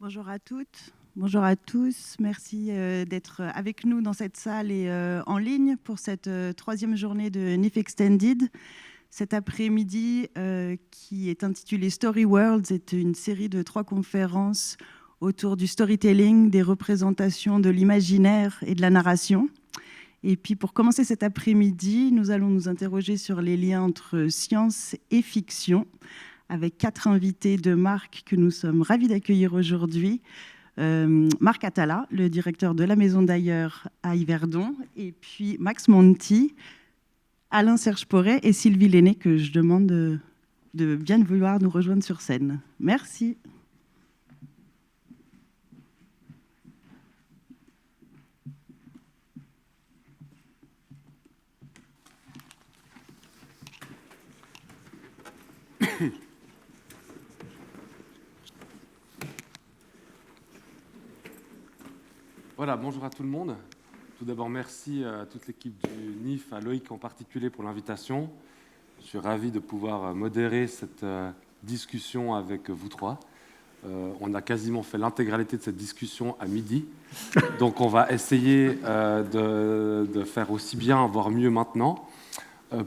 Bonjour à toutes, bonjour à tous. Merci d'être avec nous dans cette salle et en ligne pour cette troisième journée de NIF Extended. Cet après-midi, qui est intitulée Story Worlds, est une série de 3 conférences autour du storytelling, des représentations de l'imaginaire et de la narration. Et puis pour commencer cet après-midi, nous allons nous interroger sur les liens entre science et fiction, avec 4 invités de marque que nous sommes ravis d'accueillir aujourd'hui. Marc Atala, le directeur de la Maison d'Ailleurs à Yverdon, et puis Max Monti, Alain Serge Porret et Sylvie Lenné, que je demande de bien vouloir nous rejoindre sur scène. Merci. Voilà, bonjour à tout le monde. Tout d'abord, merci à toute l'équipe du NIF, à Loïc en particulier pour l'invitation. Je suis ravi de pouvoir modérer cette discussion avec vous trois. On a quasiment fait l'intégralité de cette discussion à midi. Donc on va essayer de faire aussi bien, voire mieux maintenant.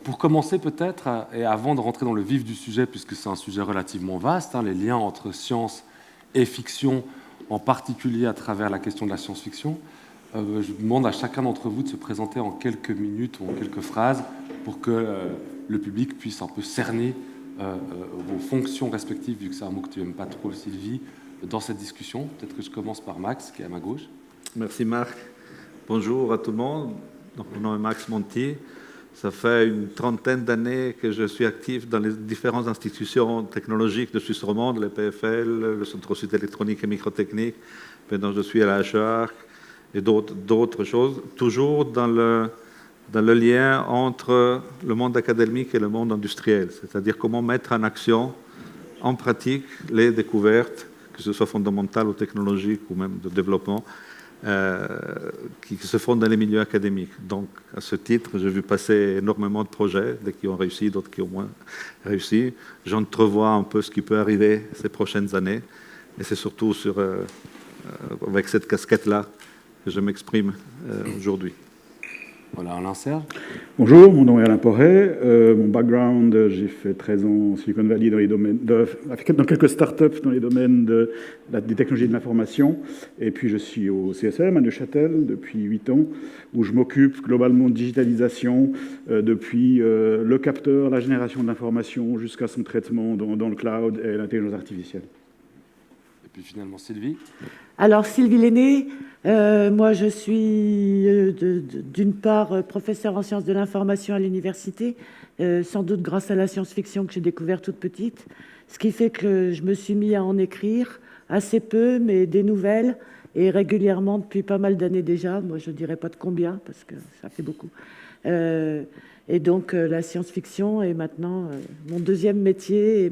Pour commencer peut-être, et avant de rentrer dans le vif du sujet, puisque c'est un sujet relativement vaste, les liens entre science et fiction, en particulier à travers la question de la science-fiction, je demande à chacun d'entre vous de se présenter en quelques minutes ou en quelques phrases pour que le public puisse un peu cerner vos fonctions respectives, vu que c'est un mot que tu n'aimes pas trop, Sylvie, dans cette discussion. Peut-être que je commence par Max, qui est à ma gauche. Merci Marc. Bonjour à tout le monde. Donc, mon nom est Max Monti. Ça fait une trentaine d'années que je suis actif dans les différentes institutions technologiques de Suisse romande, le PFL, le Centre sud électronique et microtechnique. Maintenant, je suis à la HEARC et d'autres choses, toujours dans le lien entre le monde académique et le monde industriel, c'est-à-dire comment mettre en action, en pratique, les découvertes, que ce soit fondamentales ou technologiques ou même de développement, qui se font dans les milieux académiques. Donc, à ce titre, j'ai vu passer énormément de projets, des qui ont réussi, d'autres qui ont moins réussi. J'entrevois un peu ce qui peut arriver ces prochaines années. Et c'est surtout avec cette casquette-là que je m'exprime aujourd'hui. Voilà, Alain Serge. Bonjour, mon nom est Alain Porret. Mon background, j'ai fait 13 ans en Silicon Valley dans quelques startups dans les domaines des technologies de l'information. Et puis je suis au CSM à Neuchâtel depuis 8 ans, où je m'occupe globalement de digitalisation depuis le capteur, la génération de l'information jusqu'à son traitement dans le cloud et l'intelligence artificielle. Et puis finalement Sylvie. Alors Sylvie Lenné, moi je suis d'une part professeure en sciences de l'information à l'université, sans doute grâce à la science-fiction que j'ai découvert toute petite, ce qui fait que je me suis mis à en écrire assez peu, mais des nouvelles, et régulièrement depuis pas mal d'années déjà. Moi je ne dirais pas de combien, parce que ça fait beaucoup. Et donc la science-fiction est maintenant mon deuxième métier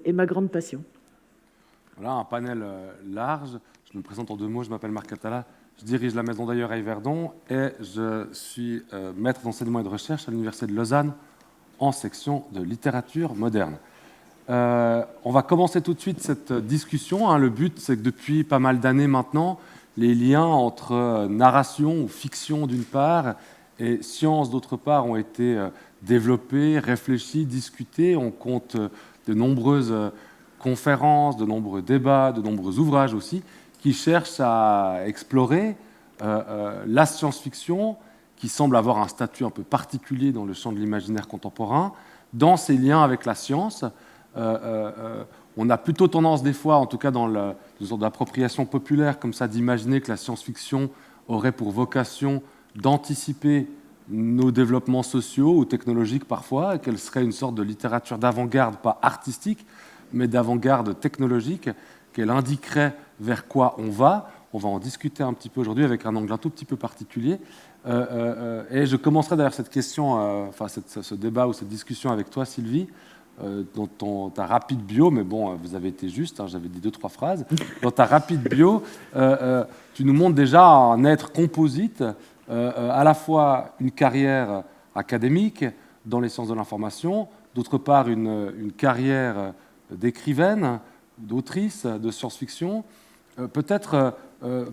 et ma grande passion. Voilà, un panel large. Je me présente en 2 mots, je m'appelle Marc Atala, je dirige la Maison d'Ailleurs à Yverdon et je suis maître d'enseignement et de recherche à l'Université de Lausanne en section de littérature moderne. On va commencer tout de suite cette discussion. Le but, c'est que depuis pas mal d'années maintenant, les liens entre narration ou fiction d'une part et science d'autre part ont été développés, réfléchis, discutés. On compte de nombreuses conférences, de nombreux débats, de nombreux ouvrages aussi, qui cherchent à explorer la science-fiction, qui semble avoir un statut un peu particulier dans le champ de l'imaginaire contemporain, dans ses liens avec la science. On a plutôt tendance des fois, en tout cas dans une sorte d'appropriation populaire comme ça, d'imaginer que la science-fiction aurait pour vocation d'anticiper nos développements sociaux ou technologiques parfois, qu'elle serait une sorte de littérature d'avant-garde, pas artistique, mais d'avant-garde technologique, qu'elle indiquerait vers quoi on va. On va en discuter un petit peu aujourd'hui avec un angle un tout petit peu particulier. Et je commencerai d'ailleurs cette question, ce débat ou cette discussion avec toi, Sylvie, dans ta rapide bio, mais bon, vous avez été juste, j'avais dit 2-3 phrases. Dans ta rapide bio, tu nous montres déjà un être composite, à la fois une carrière académique dans les sciences de l'information, d'autre part une carrière d'écrivaine, d'autrice de science-fiction, Peut-être,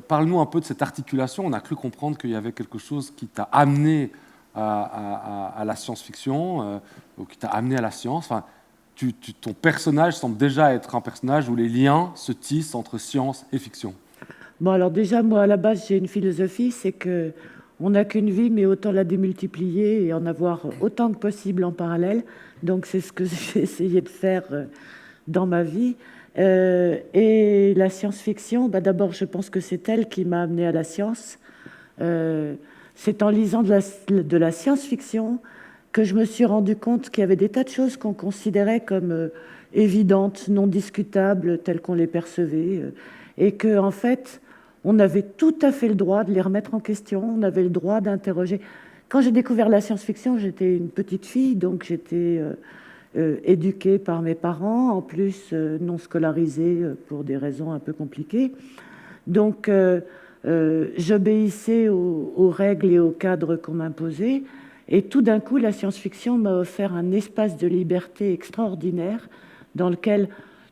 parle-nous un peu de cette articulation. On a cru comprendre qu'il y avait quelque chose qui t'a amené à la science-fiction, ou qui t'a amené à la science. Enfin, ton personnage semble déjà être un personnage où les liens se tissent entre science et fiction. Bon, alors déjà, moi, à la base, j'ai une philosophie, c'est que on n'a qu'une vie, mais autant la démultiplier et en avoir autant que possible en parallèle. Donc, c'est ce que j'ai essayé de faire dans ma vie. Et la science-fiction, d'abord, je pense que c'est elle qui m'a amené à la science. C'est en lisant de la science-fiction que je me suis rendu compte qu'il y avait des tas de choses qu'on considérait comme évidentes, non discutables, telles qu'on les percevait, et que, en fait, on avait tout à fait le droit de les remettre en question, on avait le droit d'interroger. Quand j'ai découvert la science-fiction, j'étais une petite fille, donc j'étais éduquée par mes parents, en plus non scolarisée pour des raisons un peu compliquées. Donc, j'obéissais aux règles et aux cadres qu'on m'imposait. Et tout d'un coup, la science-fiction m'a offert un espace de liberté extraordinaire dans lequel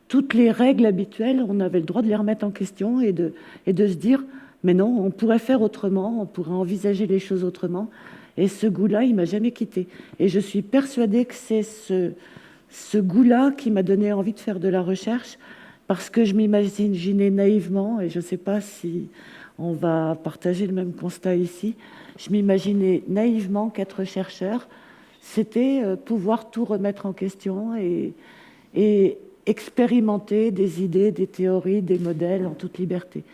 toutes les règles habituelles, on avait le droit de les remettre en question et de se dire, mais non, on pourrait faire autrement, on pourrait envisager les choses autrement. Et ce goût-là, il ne m'a jamais quitté. Et je suis persuadée que c'est ce goût-là qui m'a donné envie de faire de la recherche, parce que je m'imaginais naïvement, et je ne sais pas si on va partager le même constat ici, je m'imaginais naïvement qu'être chercheur, c'était pouvoir tout remettre en question et expérimenter des idées, des théories, des modèles en toute liberté.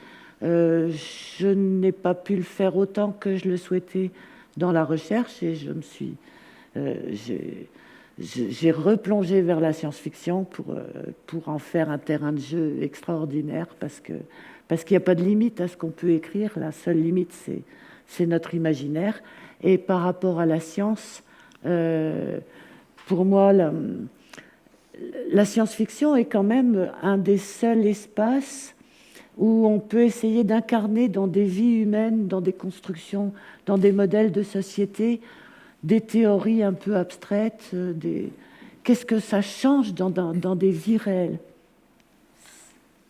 Je n'ai pas pu le faire autant que je le souhaitais dans la recherche et j'ai replongé vers la science-fiction pour en faire un terrain de jeu extraordinaire parce qu'il n'y a pas de limite à ce qu'on peut écrire. La seule limite, c'est notre imaginaire. Et par rapport à la science, pour moi, la science-fiction est quand même un des seuls espaces où on peut essayer d'incarner dans des vies humaines, dans des constructions, dans des modèles de société, des théories un peu abstraites. Qu'est-ce que ça change dans des vies réelles ?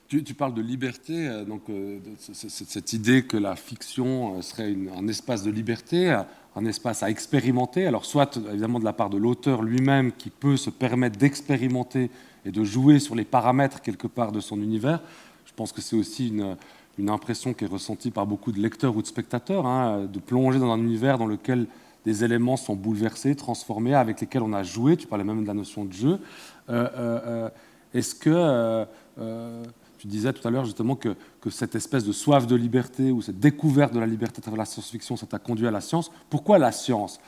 Tu parles de liberté, donc cette idée que la fiction serait un espace de liberté, un espace à expérimenter, alors soit évidemment de la part de l'auteur lui-même qui peut se permettre d'expérimenter et de jouer sur les paramètres quelque part de son univers. Je pense que c'est aussi une impression qui est ressentie par beaucoup de lecteurs ou de spectateurs, hein, de plonger dans un univers dans lequel des éléments sont bouleversés, transformés, avec lesquels on a joué. Tu parlais même de la notion de jeu. Est-ce que... tu disais tout à l'heure justement que cette espèce de soif de liberté ou cette découverte de la liberté à travers la science-fiction, ça t'a conduit à la science. Pourquoi la science ?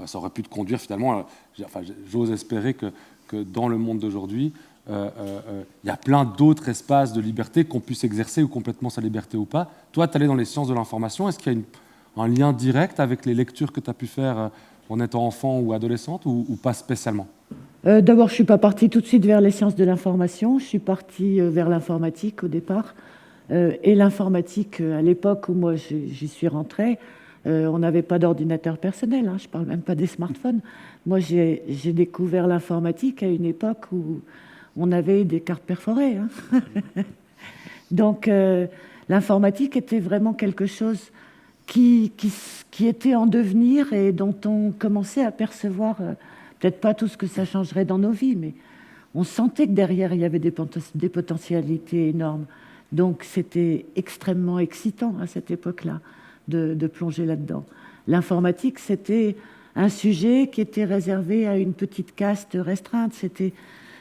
Ça aurait pu te conduire finalement, j'ose espérer que dans le monde d'aujourd'hui, il y a plein d'autres espaces de liberté qu'on puisse exercer ou complètement sa liberté ou pas. Toi, tu es allé dans les sciences de l'information. Est-ce qu'il y a un lien direct avec les lectures que tu as pu faire en étant enfant ou adolescente ou pas spécialement ? D'abord, je ne suis pas partie tout de suite vers les sciences de l'information. Je suis partie vers l'informatique au départ. Et l'informatique, à l'époque où moi j'y suis rentrée, on n'avait pas d'ordinateur personnel. Hein, je ne parle même pas des smartphones. Moi, j'ai découvert l'informatique à une époque où on avait des cartes perforées. Hein. Donc, l'informatique était vraiment quelque chose qui était en devenir et dont on commençait à percevoir... peut-être pas tout ce que ça changerait dans nos vies, mais on sentait que derrière, il y avait des potentialités énormes. Donc, c'était extrêmement excitant à cette époque-là de plonger là-dedans. L'informatique, c'était un sujet qui était réservé à une petite caste restreinte.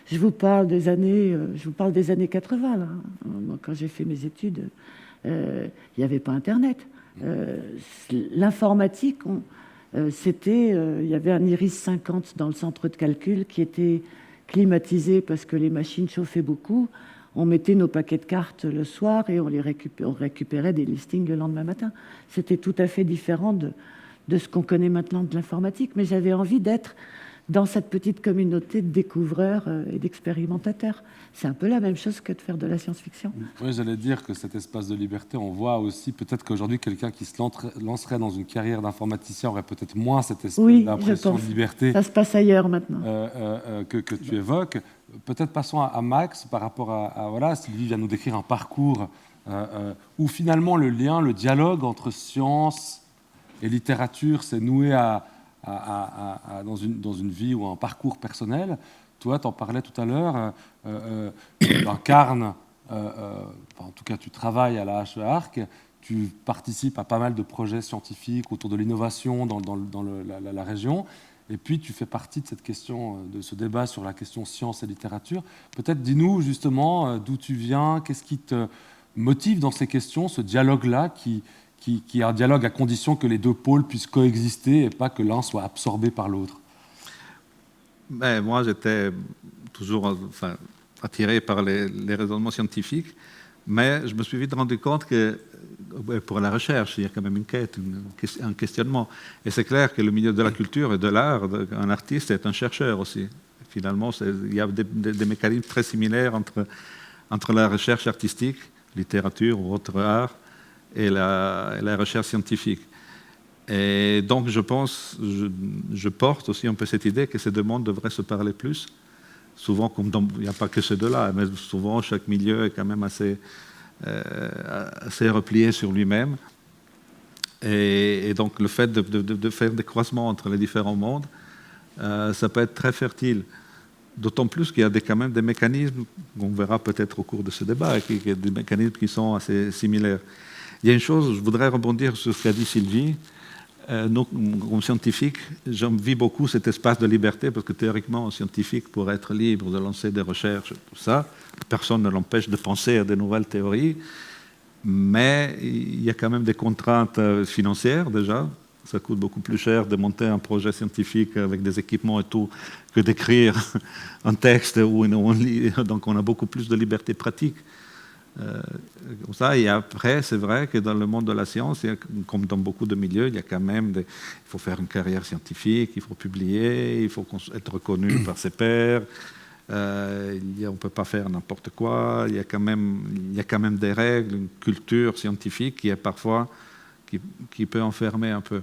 Je vous parle des années 80, là. Moi, quand j'ai fait mes études, il n'y avait pas Internet. L'informatique... il y avait un Iris 50 dans le centre de calcul qui était climatisé parce que les machines chauffaient beaucoup. On mettait nos paquets de cartes le soir et on récupérait des listings le lendemain matin. C'était tout à fait différent de ce qu'on connaît maintenant de l'informatique. Mais j'avais envie d'être dans cette petite communauté de découvreurs et d'expérimentateurs. C'est un peu la même chose que de faire de la science-fiction. Oui, j'allais dire que cet espace de liberté, on voit aussi peut-être qu'aujourd'hui, quelqu'un qui se lancerait dans une carrière d'informaticien aurait peut-être moins cette espèce d'impression de liberté. Ça se passe ailleurs maintenant. Que tu évoques. Peut-être passons à Max par rapport à voilà, Sylvie vient nous décrire un parcours où finalement le lien, le dialogue entre science et littérature s'est noué dans une vie ou un parcours personnel. Toi, tu en parlais tout à l'heure, tu incarnes, en tout cas tu travailles à la HE Arc, tu participes à pas mal de projets scientifiques autour de l'innovation dans la région, et puis tu fais partie de cette question, de ce débat sur la question science et littérature. Peut-être dis-nous justement d'où tu viens, qu'est-ce qui te motive dans ces questions, ce dialogue-là qui est un dialogue à condition que les deux pôles puissent coexister et pas que l'un soit absorbé par l'autre. Ben, moi, j'étais toujours attiré par les raisonnements scientifiques, mais je me suis vite rendu compte que pour la recherche, il y a quand même une quête, un questionnement. Et c'est clair que le milieu de la culture et de l'art, un artiste est un chercheur aussi. Finalement, il y a des mécanismes très similaires entre la recherche artistique, littérature ou autre art, et la recherche scientifique. Et donc, je porte aussi un peu cette idée que ces deux mondes devraient se parler plus. Souvent, il n'y a pas que ces deux-là, mais souvent, chaque milieu est quand même assez replié sur lui-même. Et donc, le fait de faire des croisements entre les différents mondes, ça peut être très fertile. D'autant plus qu'il y a quand même des mécanismes, qu'on verra peut-être au cours de ce débat, des mécanismes qui sont assez similaires. Il y a une chose, je voudrais rebondir sur ce qu'a dit Sylvie. Nous, comme scientifiques, j'envie beaucoup cet espace de liberté parce que théoriquement, un scientifique pourrait être libre de lancer des recherches, tout ça. Personne ne l'empêche de penser à de nouvelles théories, mais il y a quand même des contraintes financières déjà. Ça coûte beaucoup plus cher de monter un projet scientifique avec des équipements et tout que d'écrire un texte où on lit. Donc on a beaucoup plus de liberté pratique. Comme ça, et après, c'est vrai que dans le monde de la science, comme dans beaucoup de milieux, il y a quand même il faut faire une carrière scientifique, il faut publier, il faut être reconnu par ses pairs, on ne peut pas faire n'importe quoi, il y a quand même des règles, une culture scientifique qui est parfois qui peut enfermer un peu.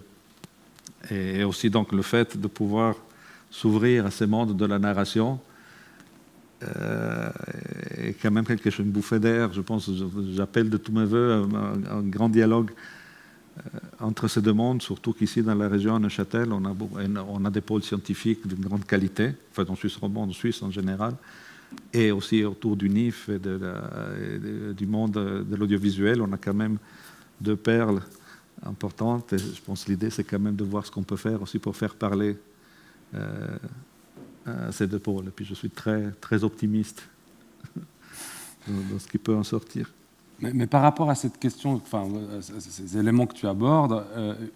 Et aussi donc le fait de pouvoir s'ouvrir à ces mondes de la narration, est quand même quelque chose, une bouffée d'air. Je pense, j'appelle de tous mes voeux un grand dialogue entre ces deux mondes, surtout qu'ici dans la région de Neuchâtel, on a des pôles scientifiques d'une grande qualité, enfin en Suisse romande, en Suisse en général, et aussi autour du NIF et du monde de l'audiovisuel, on a quand même deux perles importantes. Et je pense que l'idée, c'est quand même de voir ce qu'on peut faire aussi pour faire parler ces deux pôles. Et puis je suis très, très optimiste dans ce qui peut en sortir. Mais par rapport à cette question, enfin, ces éléments que tu abordes,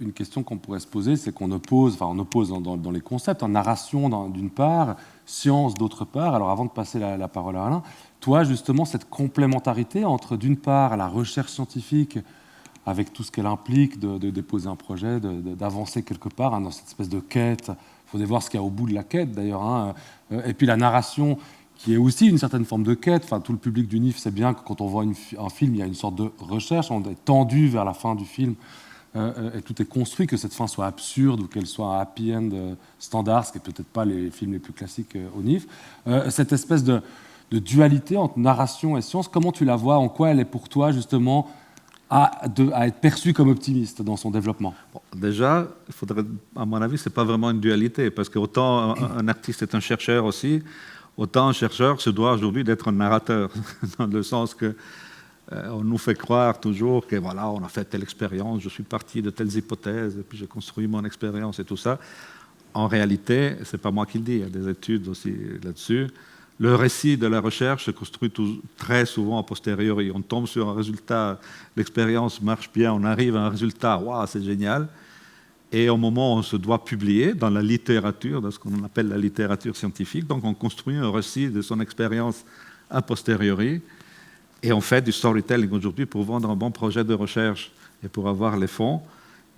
une question qu'on pourrait se poser, c'est qu'on oppose dans les concepts, en narration d'une part, science d'autre part. Alors avant de passer la parole à Alain, toi justement, cette complémentarité entre d'une part la recherche scientifique, avec tout ce qu'elle implique de déposer un projet, d'avancer quelque part dans cette espèce de quête. Il faut voir ce qu'il y a au bout de la quête, d'ailleurs. Et puis la narration, qui est aussi une certaine forme de quête. Enfin, tout le public du NIF sait bien que quand on voit un film, il y a une sorte de recherche. On est tendu vers la fin du film. Et tout est construit, que cette fin soit absurde ou qu'elle soit un happy end standard, ce qui n'est peut-être pas les films les plus classiques au NIF. Cette espèce de dualité entre narration et science, comment tu la vois? En quoi elle est pour toi, justement, à être perçu comme optimiste dans son développement? Bon, déjà, à mon avis, ce n'est pas vraiment une dualité, parce qu'autant un artiste est un chercheur aussi, autant un chercheur se doit aujourd'hui d'être un narrateur, dans le sens que on nous fait croire toujours que voilà, on a fait telle expérience, je suis parti de telles hypothèses, et puis j'ai construit mon expérience et tout ça. En réalité, ce n'est pas moi qui le dis, il y a des études aussi là-dessus. Le récit de la recherche se construit très souvent a posteriori. On tombe sur un résultat, l'expérience marche bien, on arrive à un résultat, waouh, c'est génial. Et au moment où on se doit publier dans la littérature, dans ce qu'on appelle la littérature scientifique, donc on construit un récit de son expérience a posteriori, et on fait du storytelling aujourd'hui pour vendre un bon projet de recherche. Et pour avoir les fonds,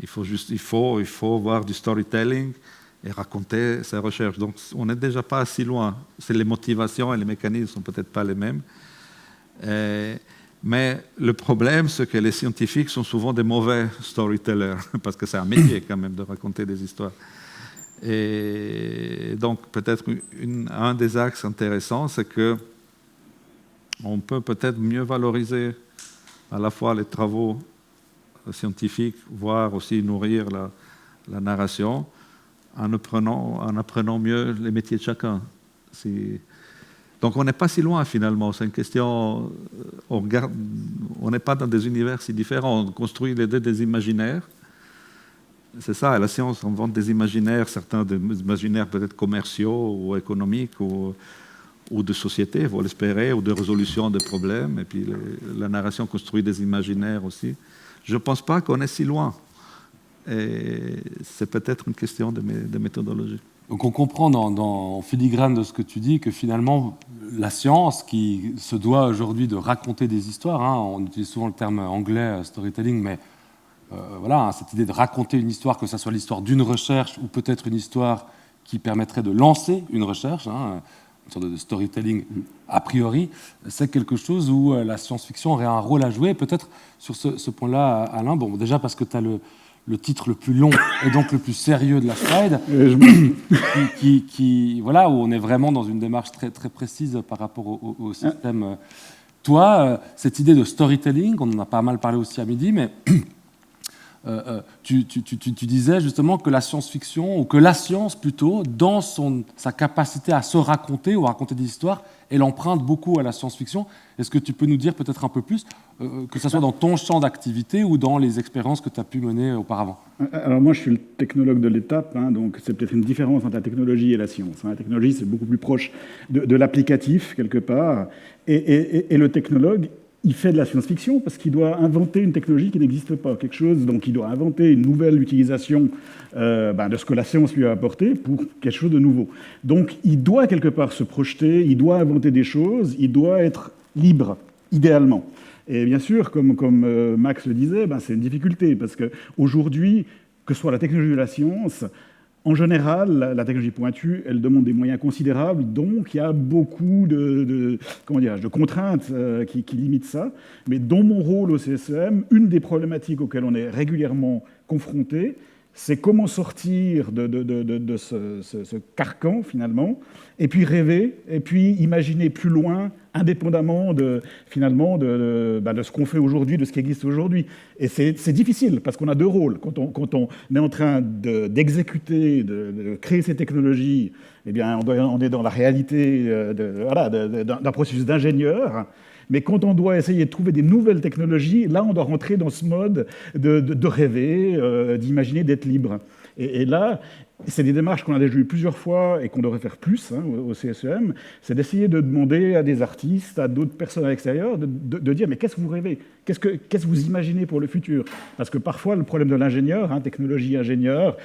il faut voir du storytelling et raconter ses recherches. Donc on n'est déjà pas si loin. Les motivations et les mécanismes ne sont peut-être pas les mêmes. Mais le problème, c'est que les scientifiques sont souvent des mauvais storytellers, parce que c'est un métier quand même de raconter des histoires. Et donc peut-être un des axes intéressants, c'est que on peut peut-être mieux valoriser à la fois les travaux scientifiques, voire aussi nourrir la narration, en apprenant mieux les métiers de chacun. Donc on n'est pas si loin finalement, c'est une question, on n'est pas dans des univers si différents, on construit les deux des imaginaires. C'est ça, la science invente des imaginaires, certains des imaginaires peut-être commerciaux ou économiques ou de société, il faut l'espérer, ou de résolution de problèmes, et puis la narration construit des imaginaires aussi. Je ne pense pas qu'on est si loin. Et c'est peut-être une question de méthodologie. Donc on comprend en filigrane de ce que tu dis que finalement la science qui se doit aujourd'hui de raconter des histoires, on utilise souvent le terme anglais storytelling, mais voilà, cette idée de raconter une histoire, que ce soit l'histoire d'une recherche ou peut-être une histoire qui permettrait de lancer une recherche, une sorte de storytelling a priori, c'est quelque chose où la science-fiction aurait un rôle à jouer. Peut-être sur ce point-là, Alain, bon, déjà parce que tu as le titre le plus long et donc le plus sérieux de la slide, voilà, où on est vraiment dans une démarche très, très précise par rapport au système. Toi, cette idée de storytelling, on en a pas mal parlé aussi à midi, mais tu disais justement que la science-fiction, ou que la science plutôt, dans sa capacité à se raconter ou à raconter des histoires, elle emprunte beaucoup à la science-fiction. Est-ce que tu peux nous dire peut-être un peu plus, que ce soit dans ton champ d'activité ou dans les expériences que tu as pu mener auparavant? Alors moi, je suis le technologue de l'étape, donc c'est peut-être une différence entre la technologie et la science. La technologie, c'est beaucoup plus proche de l'applicatif, quelque part, et le technologue, il fait de la science-fiction parce qu'il doit inventer une technologie qui n'existe pas, quelque chose, donc il doit inventer une nouvelle utilisation de ce que la science lui a apporté pour quelque chose de nouveau. Donc il doit quelque part se projeter, il doit inventer des choses, il doit être libre, idéalement. Et bien sûr, comme Max le disait, c'est une difficulté parce qu'aujourd'hui, que ce soit la technologie ou la science, en général, la technologie pointue, elle demande des moyens considérables, donc il y a beaucoup de contraintes qui limitent ça. Mais dans mon rôle au CSEM, une des problématiques auxquelles on est régulièrement confronté, c'est comment sortir de ce carcan, finalement, et puis rêver, et puis imaginer plus loin, indépendamment de ce qu'on fait aujourd'hui, de ce qui existe aujourd'hui. Et c'est difficile, parce qu'on a deux rôles. Quand on est en train d'exécuter, de créer ces technologies, eh bien, on est dans la réalité d'un processus d'ingénieur. Mais quand on doit essayer de trouver des nouvelles technologies, là, on doit rentrer dans ce mode de rêver, d'imaginer, d'être libre. Et là, c'est des démarches qu'on a déjà eues plusieurs fois et qu'on devrait faire plus au CSEM, c'est d'essayer de demander à des artistes, à d'autres personnes à l'extérieur, de dire « mais qu'est-ce que vous rêvez ? Qu'est-ce que vous imaginez pour le futur ?» Parce que parfois, le problème de l'ingénieur, technologie ingénieur,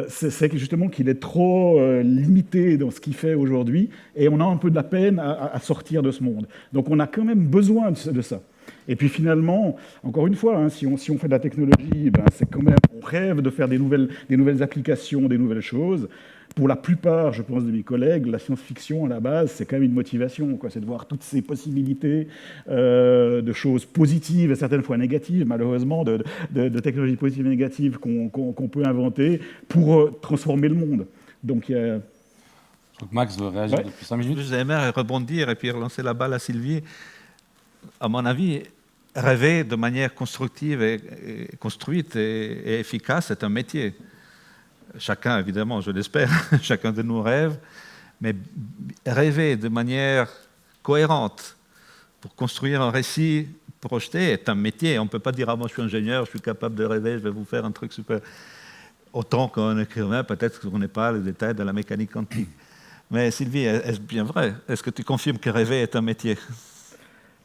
c'est justement qu'il est trop limité dans ce qu'il fait aujourd'hui et on a un peu de la peine à sortir de ce monde. Donc on a quand même besoin de ça. Et puis finalement, encore une fois, si on fait de la technologie, c'est quand même, on rêve de faire des nouvelles applications, des nouvelles choses. Pour la plupart, je pense, de mes collègues, la science-fiction, à la base, c'est quand même une motivation, c'est de voir toutes ces possibilités de choses positives et certaines fois négatives, malheureusement, de technologies positives et négatives qu'on peut inventer pour transformer le monde. Donc, Max veut réagir depuis 5 minutes. J'aimerais rebondir et puis relancer la balle à Sylvie. À mon avis, rêver de manière constructive et construite et efficace, c'est un métier. Chacun, évidemment, je l'espère, chacun de nous rêve, mais rêver de manière cohérente pour construire un récit projeté est un métier. On ne peut pas dire « Ah, moi, je suis ingénieur, je suis capable de rêver, je vais vous faire un truc super... » Autant qu'un écrivain, peut-être qu'on n'est pas les détails de la mécanique quantique. Mais Sylvie, est-ce bien vrai? Est-ce que tu confirmes que rêver est un métier?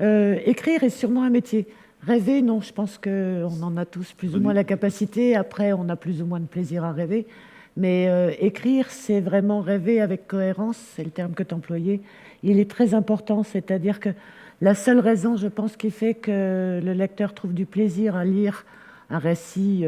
Écrire est sûrement un métier. Rêver, non, je pense qu'on en a tous plus ou moins la capacité. Après, on a plus ou moins de plaisir à rêver. Mais écrire, c'est vraiment rêver avec cohérence, c'est le terme que tu employais. Il est très important, c'est-à-dire que la seule raison, je pense, qui fait que le lecteur trouve du plaisir à lire un récit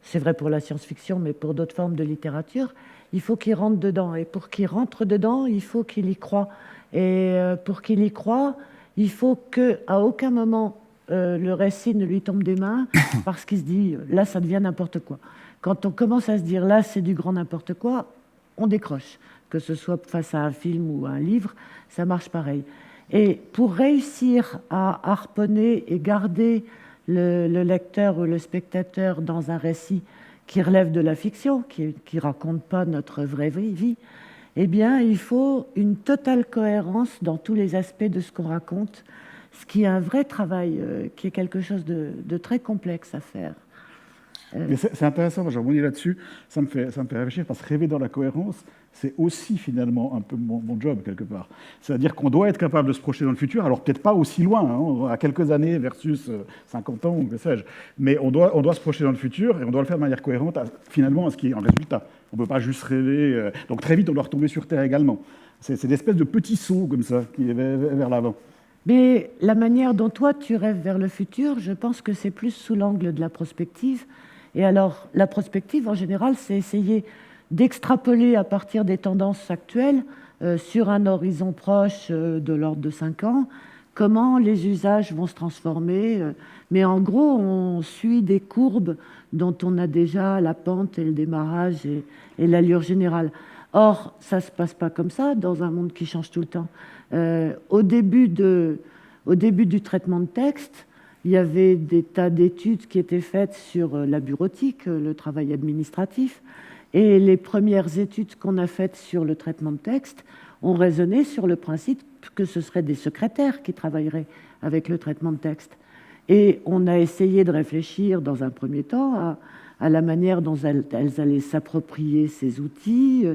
c'est vrai pour la science-fiction, mais pour d'autres formes de littérature, il faut qu'il rentre dedans. Et pour qu'il rentre dedans, il faut qu'il y croit. Et pour qu'il y croit, il faut qu'à aucun moment le récit ne lui tombe des mains parce qu'il se dit là, ça devient n'importe quoi. Quand on commence à se dire là, c'est du grand n'importe quoi, on décroche. Que ce soit face à un film ou à un livre, ça marche pareil. Et pour réussir à harponner et garder le lecteur ou le spectateur dans un récit qui relève de la fiction, qui ne raconte pas notre vraie vie, eh bien, il faut une totale cohérence dans tous les aspects de ce qu'on raconte, ce qui est un vrai travail, qui est quelque chose de très complexe à faire. Mais c'est intéressant, moi je rebondis là-dessus, ça me fait réfléchir, parce que rêver dans la cohérence, c'est aussi finalement un peu mon job quelque part. C'est-à-dire qu'on doit être capable de se projeter dans le futur, alors peut-être pas aussi loin, hein, à quelques années versus 50 ans ou que sais-je, mais on doit se projeter dans le futur et on doit le faire de manière cohérente finalement à ce qui est en résultat. On ne peut pas juste rêver, donc très vite on doit retomber sur Terre également. C'est une espèce de petit saut comme ça qui est vers l'avant. Mais la manière dont toi tu rêves vers le futur, je pense que c'est plus sous l'angle de la prospective. Et alors, la prospective, en général, c'est essayer d'extrapoler à partir des tendances actuelles, sur un horizon proche de l'ordre de 5 ans, comment les usages vont se transformer. Mais en gros, on suit des courbes dont on a déjà la pente et le démarrage et l'allure générale. Or, ça ne se passe pas comme ça dans un monde qui change tout le temps. Au début du traitement de texte, il y avait des tas d'études qui étaient faites sur la bureautique, le travail administratif, et les premières études qu'on a faites sur le traitement de texte ont raisonné sur le principe que ce seraient des secrétaires qui travailleraient avec le traitement de texte. Et on a essayé de réfléchir dans un premier temps à la manière dont elles allaient s'approprier ces outils.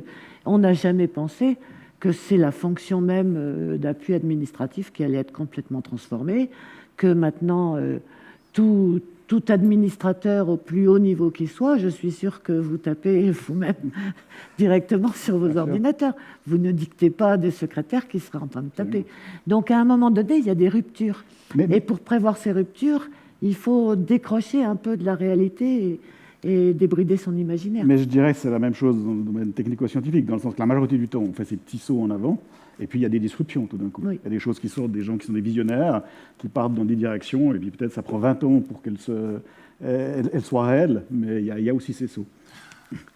On n'a jamais pensé que c'est la fonction même d'appui administratif qui allait être complètement transformée, que maintenant, tout administrateur au plus haut niveau qu'il soit, je suis sûr que vous tapez vous-même directement sur vos ordinateurs. Vous ne dictez pas des secrétaires qui seraient en train de taper. Donc, à un moment donné, il y a des ruptures. Et pour prévoir ces ruptures, il faut décrocher un peu de la réalité et débrider son imaginaire. Mais je dirais que c'est la même chose dans le domaine technico-scientifique, dans le sens que la majorité du temps, on fait ces petits sauts en avant, et puis il y a des disruptions tout d'un coup. Oui. Il y a des choses qui sortent, des gens qui sont des visionnaires, qui partent dans des directions, et puis peut-être ça prend 20 ans pour qu'elles soient réelles, mais il y a aussi ces sauts.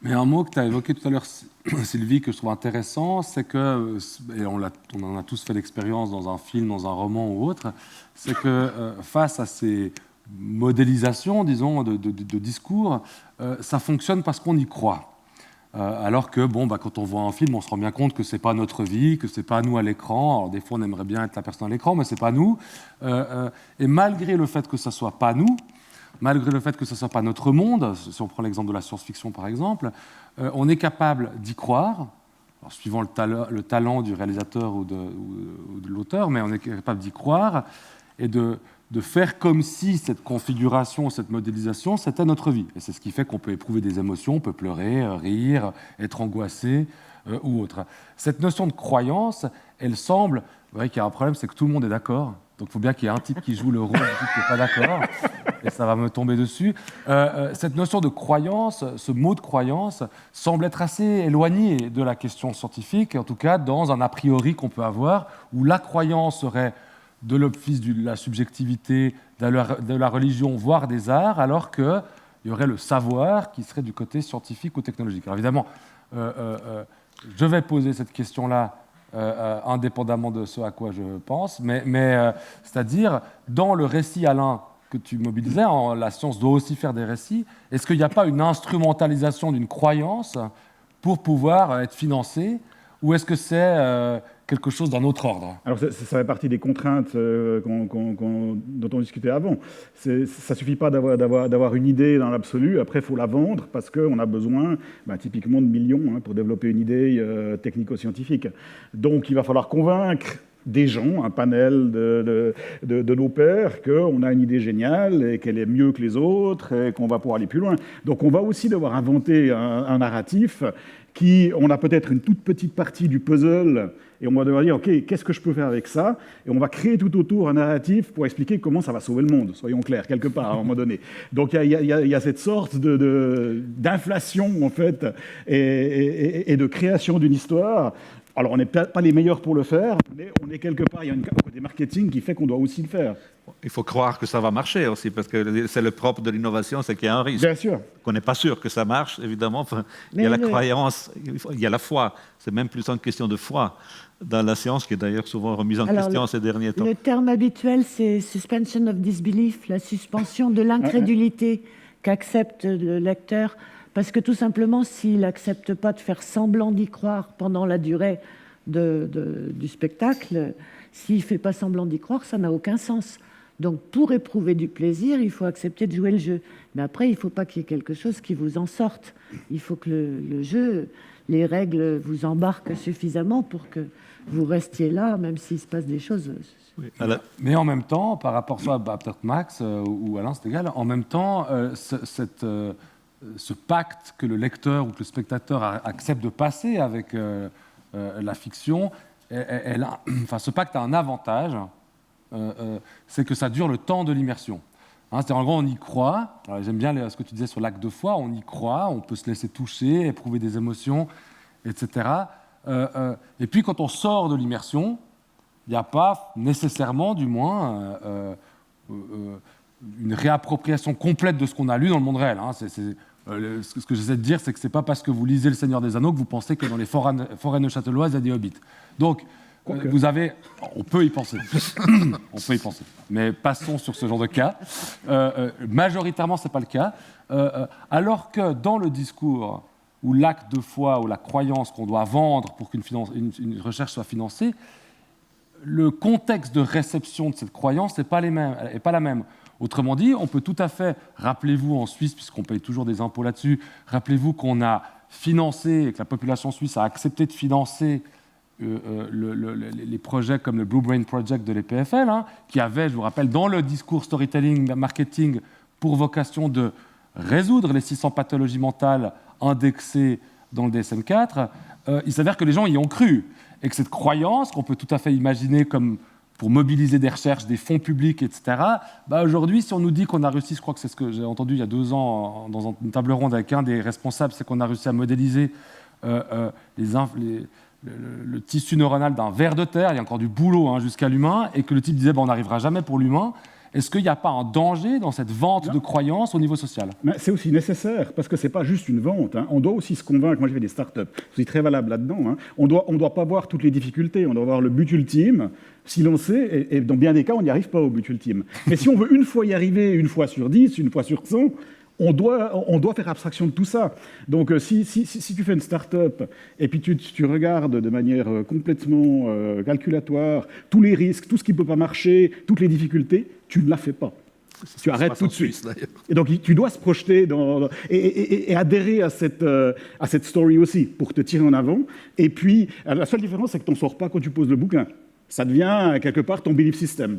Mais un mot que tu as évoqué tout à l'heure, Sylvie, que je trouve intéressant, c'est que, et on en a tous fait l'expérience dans un film, dans un roman ou autre, c'est que face à ces modélisation, disons, de discours, ça fonctionne parce qu'on y croit. Alors que, quand on voit un film, on se rend bien compte que ce n'est pas notre vie, que ce n'est pas nous à l'écran. Alors, des fois, on aimerait bien être la personne à l'écran, mais ce n'est pas nous. Et malgré le fait que ce ne soit pas nous, malgré le fait que ce ne soit pas notre monde, si on prend l'exemple de la science-fiction, par exemple, on est capable d'y croire, alors, suivant le talent du réalisateur ou de l'auteur, mais on est capable d'y croire et de faire comme si cette configuration, cette modélisation, c'était notre vie. Et c'est ce qui fait qu'on peut éprouver des émotions, on peut pleurer, rire, être angoissé ou autre. Cette notion de croyance, elle semble... Vous voyez qu'il y a un problème, c'est que tout le monde est d'accord. Donc il faut bien qu'il y ait un type qui joue le rôle du type qui n'est pas d'accord. Et ça va me tomber dessus. Cette notion de croyance, ce mot de croyance, semble être assez éloigné de la question scientifique, en tout cas dans un a priori qu'on peut avoir, où la croyance serait de l'office de la subjectivité, de la religion, voire des arts, alors qu'il y aurait le savoir qui serait du côté scientifique ou technologique. Alors évidemment, je vais poser cette question-là indépendamment de ce à quoi je pense, mais c'est-à-dire, dans le récit, Alain, que tu mobilisais, la science doit aussi faire des récits, est-ce qu'il n'y a pas une instrumentalisation d'une croyance pour pouvoir être financée, ou est-ce que c'est quelque chose d'un autre ordre? Alors ça fait partie des contraintes dont on discutait avant. Ça ne suffit pas d'avoir une idée dans l'absolu, après il faut la vendre parce qu'on a besoin typiquement de millions pour développer une idée technico-scientifique. Donc il va falloir convaincre des gens, un panel de nos pairs, qu'on a une idée géniale et qu'elle est mieux que les autres et qu'on va pouvoir aller plus loin. Donc on va aussi devoir inventer un narratif on a peut-être une toute petite partie du puzzle et on va devoir dire, OK, qu'est-ce que je peux faire avec ça? Et on va créer tout autour un narratif pour expliquer comment ça va sauver le monde, soyons clairs, quelque part, à un moment donné. Donc il y a cette sorte d'inflation, en fait, et de création d'une histoire. Alors, on n'est pas les meilleurs pour le faire, mais on est quelque part, il y a un côté marketing qui fait qu'on doit aussi le faire. Il faut croire que ça va marcher aussi, parce que c'est le propre de l'innovation, c'est qu'il y a un risque. Bien sûr. Qu'on n'est pas sûr que ça marche, évidemment. Enfin, il y a la croyance, il y a la foi. C'est même plus une question de foi dans la science, qui est d'ailleurs souvent remise en question ces derniers temps. Le terme habituel, c'est suspension of disbelief, la suspension de l'incrédulité qu'accepte le lecteur. Parce que tout simplement, s'il n'accepte pas de faire semblant d'y croire pendant la durée du spectacle, s'il ne fait pas semblant d'y croire, ça n'a aucun sens. Donc pour éprouver du plaisir, il faut accepter de jouer le jeu. Mais après, il ne faut pas qu'il y ait quelque chose qui vous en sorte. Il faut que le jeu, les règles vous embarquent suffisamment pour que vous restiez là, même s'il se passe des choses. Oui. Mais en même temps, par rapport à peut-être Max ou Alain, c'est égal, en même temps, ce pacte que le lecteur ou que le spectateur accepte de passer avec la fiction, ce pacte a un avantage, c'est que ça dure le temps de l'immersion. C'est-à-dire, en gros, on y croit. Alors, j'aime bien ce que tu disais sur l'acte de foi, on y croit, on peut se laisser toucher, éprouver des émotions, etc. Et puis, quand on sort de l'immersion, il n'y a pas nécessairement, du moins, une réappropriation complète de ce qu'on a lu dans le monde réel. Ce que j'essaie de dire, c'est que ce n'est pas parce que vous lisez Le Seigneur des Anneaux que vous pensez que dans les forêts neuchâteloises, il y a des hobbits. Donc, on peut y penser. On peut y penser. Mais passons sur ce genre de cas. Majoritairement, ce n'est pas le cas. Alors que dans le discours ou l'acte de foi ou la croyance qu'on doit vendre pour qu'une une recherche soit financée, le contexte de réception de cette croyance n'est pas la même. Autrement dit, on peut tout à fait, rappelez-vous en Suisse, puisqu'on paye toujours des impôts là-dessus, rappelez-vous qu'on a financé, et que la population suisse a accepté de financer les projets comme le Blue Brain Project de l'EPFL, qui avait, je vous rappelle, dans le discours storytelling, marketing, pour vocation de résoudre les 600 pathologies mentales indexées dans le DSM-4, il s'avère que les gens y ont cru, et que cette croyance, qu'on peut tout à fait imaginer comme pour mobiliser des recherches, des fonds publics, etc. Aujourd'hui, si on nous dit qu'on a réussi, je crois que c'est ce que j'ai entendu il y a 2 ans dans une table ronde avec un des responsables, c'est qu'on a réussi à modéliser le tissu neuronal d'un ver de terre, il y a encore du boulot jusqu'à l'humain, et que le type disait on n'arrivera jamais pour l'humain. Est-ce qu'il n'y a pas un danger dans cette vente de croyances au niveau social? Mais c'est aussi nécessaire, parce que ce n'est pas juste une vente. On doit aussi se convaincre. Moi, j'ai fait des startups, je suis très valable là-dedans. On doit pas voir toutes les difficultés, on doit voir le but ultime, s'y lancer, et dans bien des cas, on n'y arrive pas au but ultime. Mais si on veut une fois y arriver, une fois sur 10, une fois sur 100, on doit faire abstraction de tout ça. Donc, si tu fais une start-up et puis tu regardes de manière complètement calculatoire tous les risques, tout ce qui ne peut pas marcher, toutes les difficultés, tu ne la fais pas. Tu arrêtes tout de suite. Et donc, tu dois se projeter et adhérer à cette story aussi pour te tirer en avant. Et puis, la seule différence, c'est que tu n'en sors pas quand tu poses le bouquin. Ça devient quelque part ton belief system,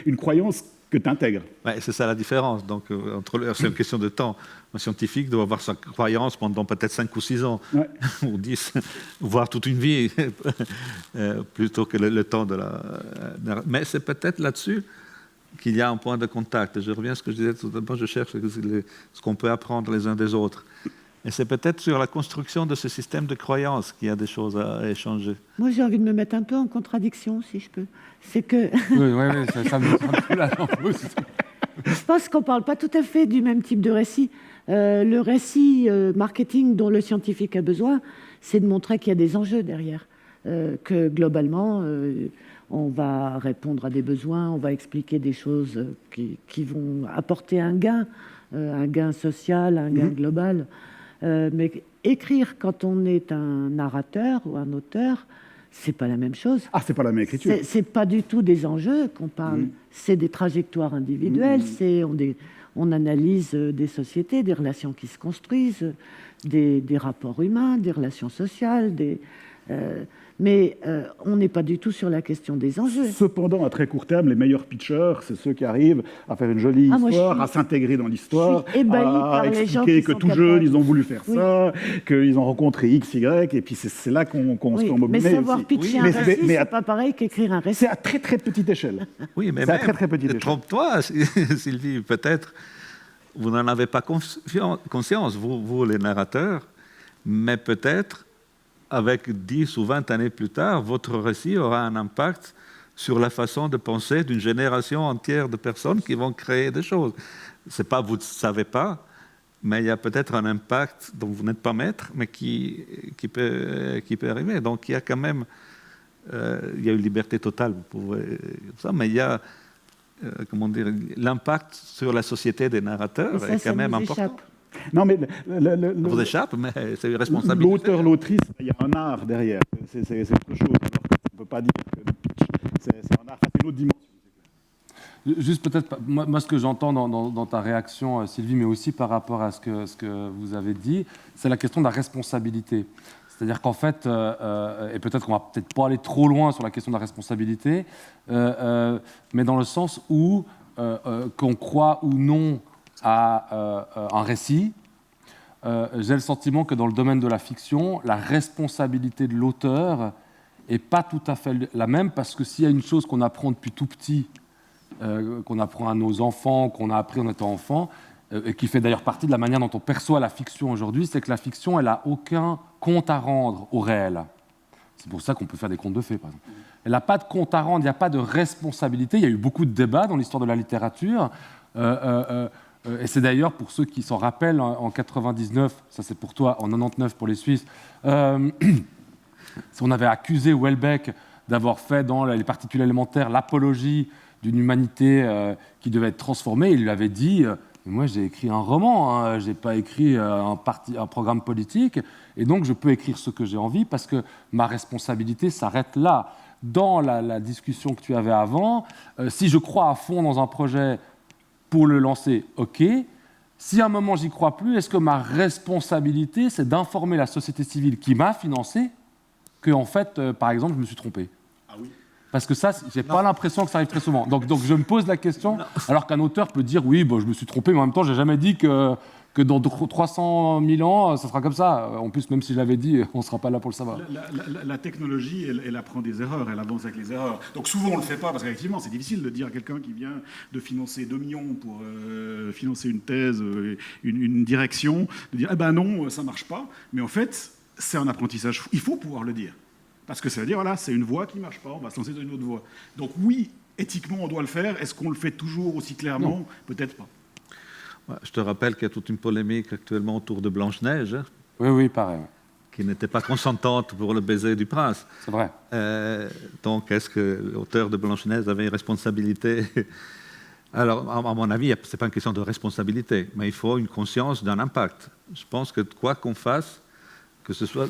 une croyance que tu intègres. Ouais, c'est ça la différence. Donc, c'est une question de temps. Un scientifique doit avoir sa croyance pendant peut-être 5 ou 6 ans, ou 10, voire toute une vie, plutôt que le temps de la... Mais c'est peut-être là-dessus qu'il y a un point de contact. Je reviens à ce que je disais tout à l'heure, je cherche ce qu'on peut apprendre les uns des autres. Et c'est peut-être sur la construction de ce système de croyances qu'il y a des choses à échanger. Moi, j'ai envie de me mettre un peu en contradiction, si je peux. C'est que... Oui, ça me met un peu la lampe. Je pense qu'on ne parle pas tout à fait du même type de récit. Le récit marketing dont le scientifique a besoin, c'est de montrer qu'il y a des enjeux derrière. Que globalement, on va répondre à des besoins, on va expliquer des choses qui vont apporter un gain social, un gain global. Mais écrire quand on est un narrateur ou un auteur, c'est pas la même chose. Ah, c'est pas la même écriture. C'est pas du tout des enjeux qu'on parle. C'est des trajectoires individuelles. On analyse des sociétés, des relations qui se construisent, des rapports humains, des relations sociales. mais on n'est pas du tout sur la question des enjeux. Cependant, à très court terme, les meilleurs pitchers, c'est ceux qui arrivent à faire une jolie histoire, à s'intégrer dans l'histoire, à expliquer que tout jeune, ils ont voulu faire ça, qu'ils ont rencontré X, Y, et puis c'est là qu'on se fait embobiner. Mais savoir pitcher un récit, c'est pas pareil qu'écrire un récit. C'est à très très petite échelle. Oui, mais c'est à très très petite échelle. Trompe-toi, Sylvie, peut-être vous n'en avez pas conscience, vous les narrateurs, mais peut-être avec 10 ou 20 années plus tard, votre récit aura un impact sur la façon de penser d'une génération entière de personnes qui vont créer des choses. C'est pas, vous ne savez pas, mais il y a peut-être un impact dont vous n'êtes pas maître, mais qui peut arriver. Donc il y a quand même, il y a une liberté totale, vous pouvez ça, mais il y a, comment dire, l'impact sur la société des narrateurs est quand même important. Échappe. Non, mais ça vous échappe, mais c'est une responsabilité. L'auteur, l'autrice, il y a un art derrière. C'est autre chose. Alors, on ne peut pas dire que le pitch, c'est un art, c'est une autre dimension. Juste peut-être, moi ce que j'entends dans ta réaction, Sylvie, mais aussi par rapport à ce que vous avez dit, c'est la question de la responsabilité. C'est-à-dire qu'en fait, et peut-être qu'on va peut-être pas aller trop loin sur la question de la responsabilité, mais dans le sens où qu'on croit ou non à un récit, j'ai le sentiment que dans le domaine de la fiction, la responsabilité de l'auteur n'est pas tout à fait la même, parce que s'il y a une chose qu'on apprend depuis tout petit, qu'on apprend à nos enfants, qu'on a appris en étant enfant, et qui fait d'ailleurs partie de la manière dont on perçoit la fiction aujourd'hui, c'est que la fiction, elle n'a aucun compte à rendre au réel. C'est pour ça qu'on peut faire des contes de fées, par exemple. Elle n'a pas de compte à rendre, il n'y a pas de responsabilité. Il y a eu beaucoup de débats dans l'histoire de la littérature. Et c'est d'ailleurs, pour ceux qui s'en rappellent, en 99, ça c'est pour toi, en 99 pour les Suisses, on avait accusé Houellebecq d'avoir fait dans les particules élémentaires l'apologie d'une humanité qui devait être transformée. Il lui avait dit moi j'ai écrit un roman, hein, je n'ai pas écrit un programme politique, et donc je peux écrire ce que j'ai envie parce que ma responsabilité s'arrête là. Dans la discussion que tu avais avant, si je crois à fond dans un projet pour le lancer, ok. Si à un moment j'y crois plus, est-ce que ma responsabilité, c'est d'informer la société civile qui m'a financé que, en fait, par exemple, je me suis trompé? Ah oui. Parce que ça, j'ai pas l'impression que ça arrive très souvent. Donc je me pose la question, alors qu'un auteur peut dire oui, je me suis trompé, mais en même temps, j'ai jamais dit que dans 300 000 ans, ça sera comme ça. En plus, même si je l'avais dit, on ne sera pas là pour le savoir. La technologie, elle apprend des erreurs, elle avance avec les erreurs. Donc souvent, on ne le fait pas, parce qu'effectivement, c'est difficile de dire à quelqu'un qui vient de financer 2 millions pour financer une thèse, une direction, de dire « Eh ben non, ça ne marche pas ». Mais en fait, c'est un apprentissage. Il faut pouvoir le dire. Parce que ça veut dire, voilà, c'est une voie qui ne marche pas, on va se lancer dans une autre voie. Donc oui, éthiquement, on doit le faire. Est-ce qu'on le fait toujours aussi clairement? Peut-être pas. Je te rappelle qu'il y a toute une polémique actuellement autour de Blanche-Neige. Hein, oui, pareil. Qui n'était pas consentante pour le baiser du prince. C'est vrai. Donc, est-ce que l'auteur de Blanche-Neige avait une responsabilité? Alors, à mon avis, ce n'est pas une question de responsabilité, mais il faut une conscience d'un impact. Je pense que quoi qu'on fasse, que ce soit...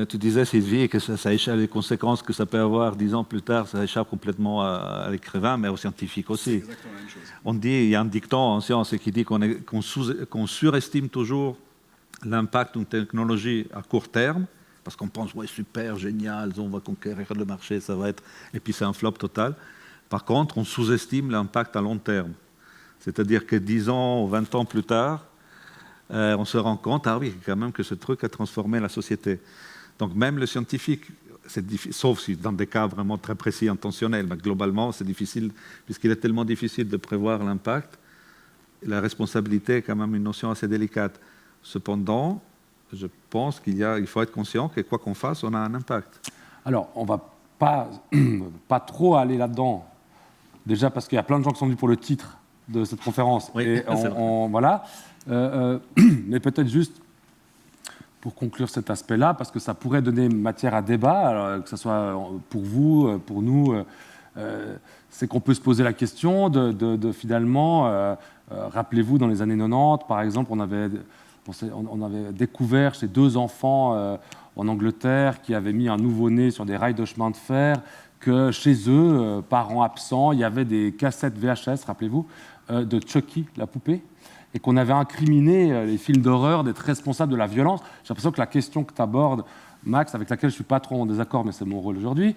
tu disais, Sylvie, que ça échappe, les conséquences que ça peut avoir 10 ans plus tard, ça échappe complètement à l'écrivain, mais aux scientifiques aussi. C'est exactement la même chose. On dit, il y a un dicton en science qui dit qu'on surestime toujours l'impact d'une technologie à court terme, parce qu'on pense, ouais, super, génial, on va conquérir le marché, ça va être... Et puis c'est un flop total. Par contre, on sous-estime l'impact à long terme. C'est-à-dire que 10 ans ou 20 ans plus tard, on se rend compte, ah oui, quand même que ce truc a transformé la société. Donc même le scientifique, sauf si dans des cas vraiment très précis, intentionnels, mais globalement c'est difficile, puisqu'il est tellement difficile de prévoir l'impact, la responsabilité est quand même une notion assez délicate. Cependant, je pense qu'il faut être conscient que quoi qu'on fasse, on a un impact. Alors, on ne va pas trop aller là-dedans, déjà parce qu'il y a plein de gens qui sont venus pour le titre de cette conférence. Oui, et voilà. Mais peut-être juste pour conclure cet aspect-là, parce que ça pourrait donner matière à débat, alors, que ce soit pour vous, pour nous, c'est qu'on peut se poser la question de finalement, rappelez-vous, dans les années 90, par exemple, on avait découvert chez 2 enfants en Angleterre qui avaient mis un nouveau-né sur des rails de chemin de fer, que chez eux, parents absents, il y avait des cassettes VHS, rappelez-vous, de Chucky, la poupée. et qu'on avait incriminé les films d'horreur d'être responsables de la violence. J'ai l'impression que la question que tu abordes, Max, avec laquelle je ne suis pas trop en désaccord, mais c'est mon rôle aujourd'hui,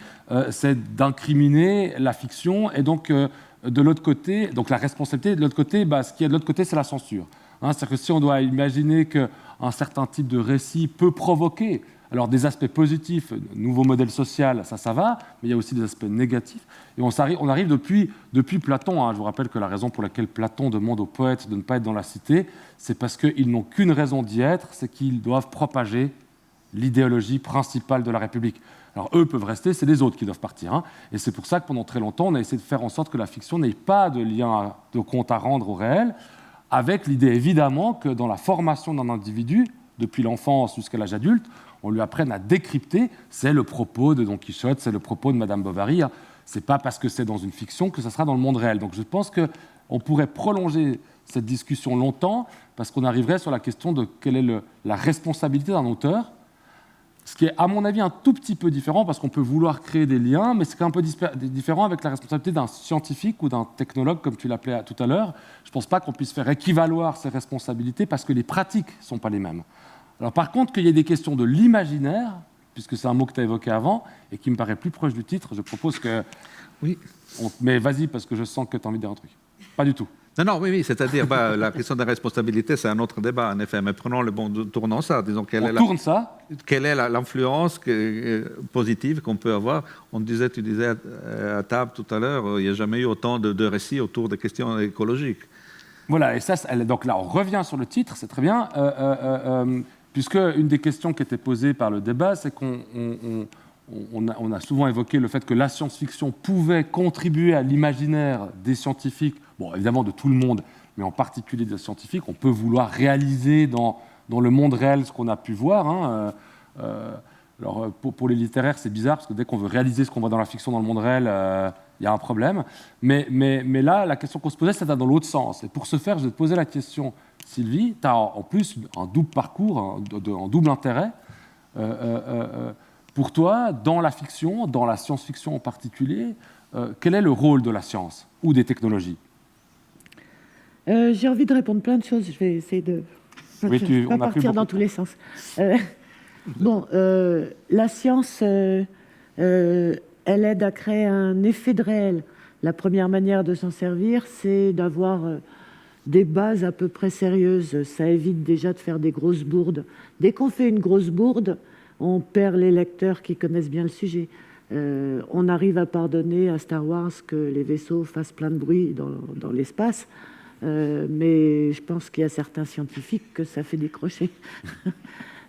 c'est d'incriminer la fiction, et donc de l'autre côté, donc la responsabilité, de l'autre côté, ce qu'il y a de l'autre côté, c'est la censure. C'est-à-dire que si on doit imaginer qu'un certain type de récit peut provoquer alors des aspects positifs, nouveau modèle social, ça va, mais il y a aussi des aspects négatifs. Et on arrive depuis Platon. Je vous rappelle que la raison pour laquelle Platon demande aux poètes de ne pas être dans la cité, c'est parce qu'ils n'ont qu'une raison d'y être, c'est qu'ils doivent propager l'idéologie principale de la République. Alors eux peuvent rester, c'est les autres qui doivent partir. Et c'est pour ça que pendant très longtemps, on a essayé de faire en sorte que la fiction n'ait pas de lien, de compte à rendre au réel, avec l'idée évidemment que dans la formation d'un individu, depuis l'enfance jusqu'à l'âge adulte, on lui apprenne à décrypter, c'est le propos de Don Quichotte, c'est le propos de Madame Bovary. C'est pas parce que c'est dans une fiction que ça sera dans le monde réel. Donc je pense qu'on pourrait prolonger cette discussion longtemps, parce qu'on arriverait sur la question de quelle est la responsabilité d'un auteur, ce qui est à mon avis un tout petit peu différent, parce qu'on peut vouloir créer des liens, mais c'est un peu différent avec la responsabilité d'un scientifique ou d'un technologue, comme tu l'appelais tout à l'heure. Je ne pense pas qu'on puisse faire équivaloir ces responsabilités, parce que les pratiques ne sont pas les mêmes. Alors par contre, qu'il y ait des questions de l'imaginaire, puisque c'est un mot que tu as évoqué avant, et qui me paraît plus proche du titre, je propose que... Oui. Mais vas-y, parce que je sens que tu as envie de dire un truc. Pas du tout. Non, oui, c'est-à-dire la question de la responsabilité, c'est un autre débat, en effet, mais prenons le bon, tournons ça. Disons, quelle est l'influence positive qu'on peut avoir. Tu disais à table tout à l'heure, il n'y a jamais eu autant de récits autour des questions écologiques. Voilà, et ça, donc là, on revient sur le titre, c'est très bien, puisque une des questions qui était posée par le débat, c'est qu'on a souvent évoqué le fait que la science-fiction pouvait contribuer à l'imaginaire des scientifiques, bon, évidemment de tout le monde, mais en particulier des scientifiques. On peut vouloir réaliser dans le monde réel ce qu'on a pu voir. Alors, pour les littéraires, c'est bizarre, parce que dès qu'on veut réaliser ce qu'on voit dans la fiction dans le monde réel, il y a un problème. Mais là, la question qu'on se posait, c'était dans l'autre sens. Et pour ce faire, je vais te poser la question, Sylvie. Tu as en plus un double parcours, un double intérêt. Pour toi, dans la fiction, dans la science-fiction en particulier, quel est le rôle de la science ou des technologies ? J'ai envie de répondre plein de choses. Je vais essayer de pas partir dans tous les sens. La science, elle aide à créer un effet de réel. La première manière de s'en servir, c'est d'avoir des bases à peu près sérieuses. Ça évite déjà de faire des grosses bourdes. Dès qu'on fait une grosse bourde, on perd les lecteurs qui connaissent bien le sujet. On arrive à pardonner à Star Wars que les vaisseaux fassent plein de bruit dans l'espace, mais je pense qu'il y a certains scientifiques que ça fait décrocher.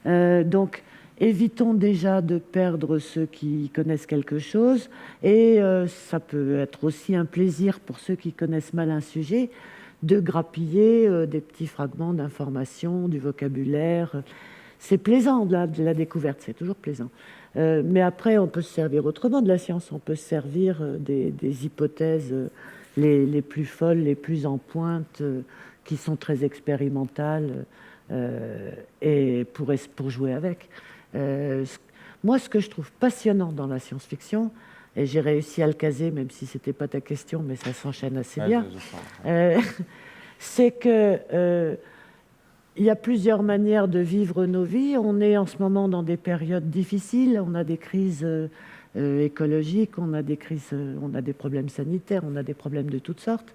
Donc, évitons déjà de perdre ceux qui connaissent quelque chose, et ça peut être aussi un plaisir pour ceux qui connaissent mal un sujet de grappiller des petits fragments d'informations, du vocabulaire. C'est plaisant de la découverte, c'est toujours plaisant. Mais après, on peut se servir autrement de la science. On peut se servir des hypothèses les plus folles, les plus en pointe, qui sont très expérimentales, et pour jouer avec. Moi, ce que je trouve passionnant dans la science-fiction, et j'ai réussi à le caser, même si ce n'était pas ta question, mais ça s'enchaîne assez bien, c'est que... il y a plusieurs manières de vivre nos vies. On est en ce moment dans des périodes difficiles. On a des crises écologiques, on a des problèmes sanitaires, on a des problèmes de toutes sortes.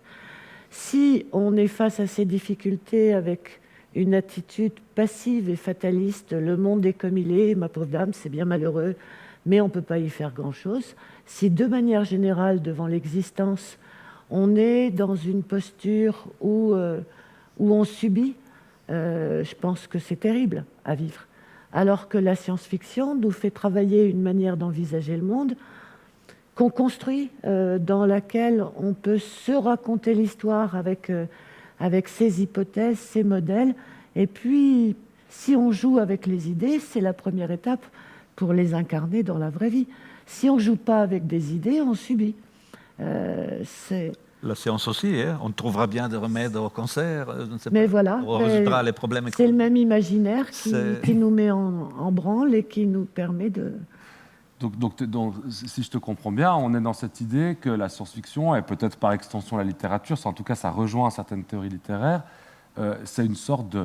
Si on est face à ces difficultés avec une attitude passive et fataliste, le monde est comme il est, ma pauvre dame, c'est bien malheureux, mais on ne peut pas y faire grand-chose. Si de manière générale, devant l'existence, on est dans une posture où on subit, je pense que c'est terrible à vivre. Alors que la science-fiction nous fait travailler une manière d'envisager le monde qu'on construit, dans laquelle on peut se raconter l'histoire avec ses hypothèses, ses modèles. Et puis, si on joue avec les idées, c'est la première étape pour les incarner dans la vraie vie. Si on ne joue pas avec des idées, on subit. La science aussi, hein. On trouvera bien des remèdes au cancer, je ne sais mais pas. voilà, On résoudra les problèmes. C'est le même imaginaire qui nous met en branle et qui nous permet de... Donc, si je te comprends bien, on est dans cette idée que la science-fiction, et peut-être par extension la littérature, en tout cas ça rejoint certaines théories littéraires, c'est une sorte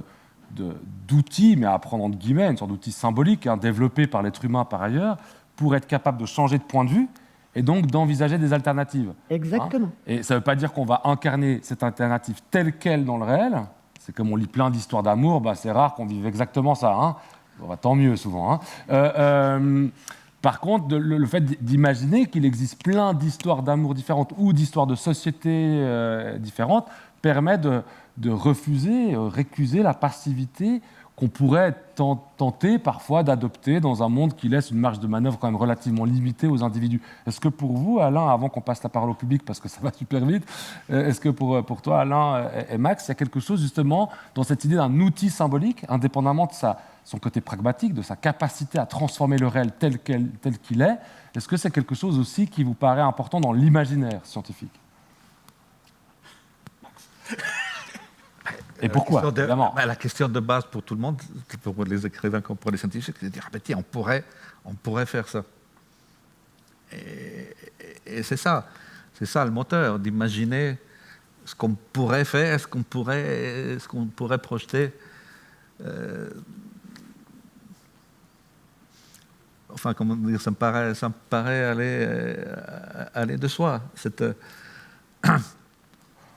d'outil, mais à prendre entre guillemets, une sorte d'outil symbolique, développé par l'être humain par ailleurs, pour être capable de changer de point de vue et donc d'envisager des alternatives. Exactement. Et ça ne veut pas dire qu'on va incarner cette alternative telle qu'elle dans le réel. C'est comme on lit plein d'histoires d'amour, c'est rare qu'on vive exactement ça. Tant mieux souvent. Par contre, le fait d'imaginer qu'il existe plein d'histoires d'amour différentes ou d'histoires de société différentes permet de refuser, récuser la passivité qu'on pourrait tenter parfois d'adopter dans un monde qui laisse une marge de manœuvre quand même relativement limitée aux individus. Est-ce que pour vous, Alain, avant qu'on passe la parole au public, parce que ça va super vite, est-ce que pour toi, Alain et Max, il y a quelque chose justement dans cette idée d'un outil symbolique, indépendamment de son côté pragmatique, de sa capacité à transformer le réel tel qu'il est, est-ce que c'est quelque chose aussi qui vous paraît important dans l'imaginaire scientifique ? Et pourquoi, évidemment ? La question de base pour tout le monde, pour les écrivains comme pour les scientifiques, c'est de dire tiens, on pourrait faire ça. Et c'est ça le moteur, d'imaginer ce qu'on pourrait faire, ce qu'on pourrait projeter. Enfin, comment dire, ça me paraît aller de soi.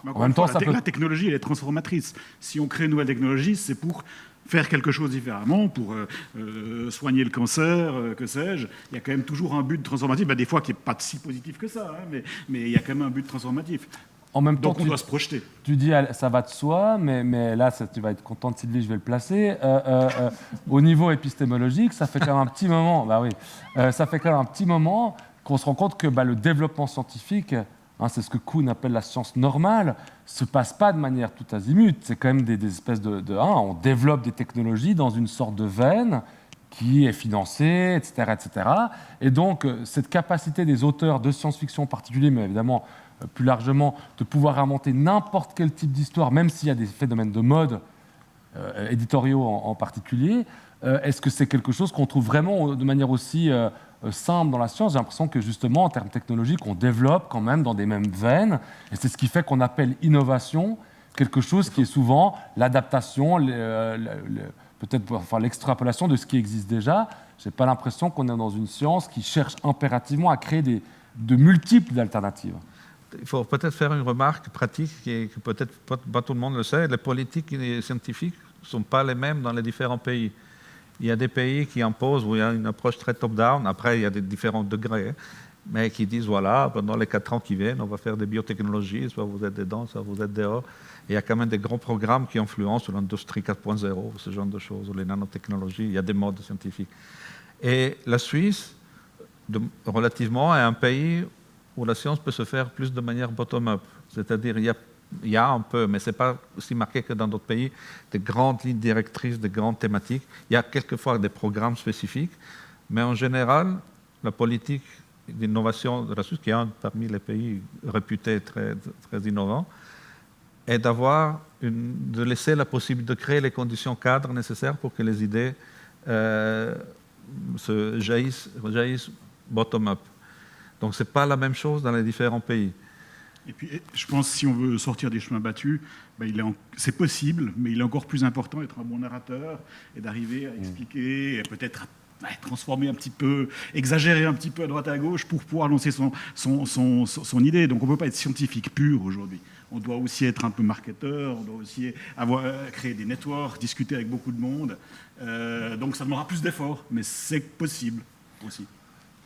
En même temps, la technologie, elle est transformatrice. Si on crée une nouvelle technologie, c'est pour faire quelque chose différemment, pour soigner le cancer, que sais-je. Il y a quand même toujours un but transformatif, des fois qui n'est pas si positif que ça, mais il y a quand même un but transformatif. En même temps, donc on doit se projeter. Tu dis ça va de soi, mais là, tu vas être contente, Sylvie, je vais le placer. Au niveau épistémologique, ça fait quand même un petit moment. Ça fait quand même un petit moment qu'on se rend compte que le développement scientifique, c'est ce que Kuhn appelle la science normale, se passe pas de manière tout azimut. C'est quand même des espèces on développe des technologies dans une sorte de veine qui est financée, etc., etc. Et donc, cette capacité des auteurs de science-fiction en particulier, mais évidemment plus largement, de pouvoir inventer n'importe quel type d'histoire, même s'il y a des phénomènes de mode éditoriaux en particulier, est-ce que c'est quelque chose qu'on trouve vraiment de manière aussi simple dans la science ? J'ai l'impression que justement, en termes technologiques, on développe quand même dans des mêmes veines, et c'est ce qui fait qu'on appelle innovation quelque chose qui est souvent l'adaptation, peut-être l'extrapolation de ce qui existe déjà. Je n'ai pas l'impression qu'on est dans une science qui cherche impérativement à créer de multiples alternatives. Il faut peut-être faire une remarque pratique que peut-être pas tout le monde le sait. Les politiques scientifiques ne sont pas les mêmes dans les différents pays. Il y a des pays qui imposent, où il y a une approche très top-down. Après, il y a des différents degrés, mais qui disent, voilà, pendant les 4 ans qui viennent, on va faire des biotechnologies, soit vous êtes dedans, soit vous êtes dehors. Et il y a quand même des grands programmes qui influencent sur l'industrie 4.0, ce genre de choses, ou les nanotechnologies. Il y a des modes scientifiques. Et la Suisse, relativement, est un pays où la science peut se faire plus de manière bottom-up. C'est-à-dire, il y a un peu, mais ce n'est pas aussi marqué que dans d'autres pays, des grandes lignes directrices, des grandes thématiques. Il y a quelquefois des programmes spécifiques, mais en général, la politique d'innovation de la Suisse, qui est un parmi les pays réputés très, très innovants, est de laisser la possibilité de créer les conditions cadres nécessaires pour que les idées jaillissent bottom-up. Donc, ce n'est pas la même chose dans les différents pays. Et puis, je pense que si on veut sortir des chemins battus, c'est possible, mais il est encore plus important d'être un bon narrateur et d'arriver à expliquer, et peut-être à transformer un petit peu, exagérer un petit peu à droite à gauche pour pouvoir lancer son idée. Donc, on ne peut pas être scientifique pur aujourd'hui. On doit aussi être un peu marketeur, on doit aussi créer des networks, discuter avec beaucoup de monde. Donc, ça demandera plus d'efforts, mais c'est possible aussi.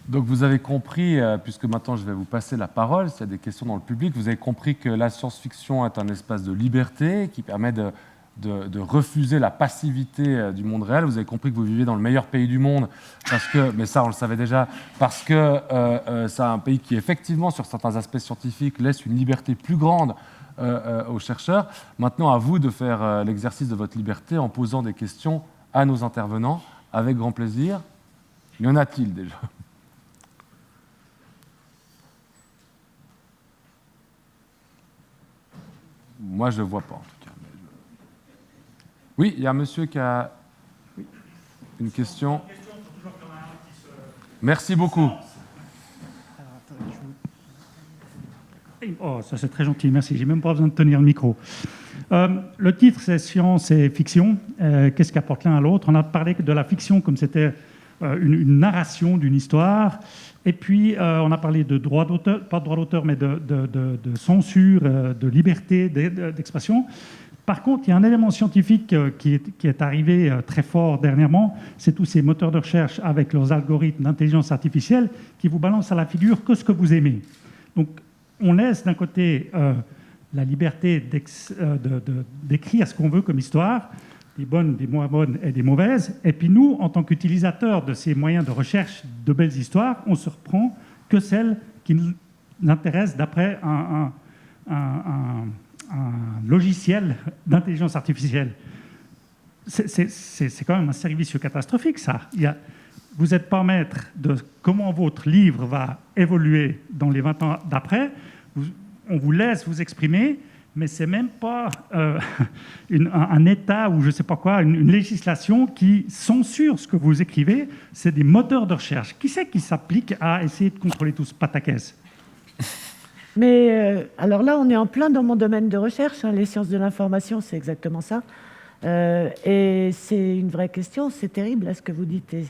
Donc vous avez compris, puisque maintenant je vais vous passer la parole, s'il y a des questions dans le public, vous avez compris que la science-fiction est un espace de liberté qui permet de refuser la passivité du monde réel. Vous avez compris que vous vivez dans le meilleur pays du monde, mais ça on le savait déjà, parce que c'est un pays qui effectivement, sur certains aspects scientifiques, laisse une liberté plus grande aux chercheurs. Maintenant, à vous de faire l'exercice de votre liberté en posant des questions à nos intervenants, avec grand plaisir. Y en a-t-il déjà ? Moi, je ne le vois pas, en tout cas. Oui, il y a un monsieur qui a une question. Merci beaucoup. Oh, ça c'est très gentil, merci. J'ai même pas besoin de tenir le micro. Le titre, c'est Science et fiction. Qu'est-ce qu'apporte l'un à l'autre? On a parlé de la fiction comme c'était une narration d'une histoire. Et puis, on a parlé de droit d'auteur, pas de droit d'auteur, mais de censure, de liberté d'expression. Par contre, il y a un élément scientifique qui est arrivé très fort dernièrement, c'est tous ces moteurs de recherche avec leurs algorithmes d'intelligence artificielle qui vous balancent à la figure que ce que vous aimez. Donc, on laisse d'un côté la liberté d'écrire ce qu'on veut comme histoire, des bonnes, des moins bonnes et des mauvaises. Et puis nous, en tant qu'utilisateurs de ces moyens de recherche de belles histoires, on se reprend que celles qui nous intéressent d'après un logiciel d'intelligence artificielle. C'est quand même un service catastrophique, ça. Vous n'êtes pas maître de comment votre livre va évoluer dans les 20 ans d'après. On vous laisse vous exprimer, mais ce n'est même pas un État ou je ne sais pas quoi, une législation qui censure ce que vous écrivez. C'est des moteurs de recherche. Qui c'est qui s'applique à essayer de contrôler tout ce pataquès? Mais alors là, on est en plein dans mon domaine de recherche. Les sciences de l'information, c'est exactement ça. Et c'est une vraie question. C'est terrible, ce que vous dites. Et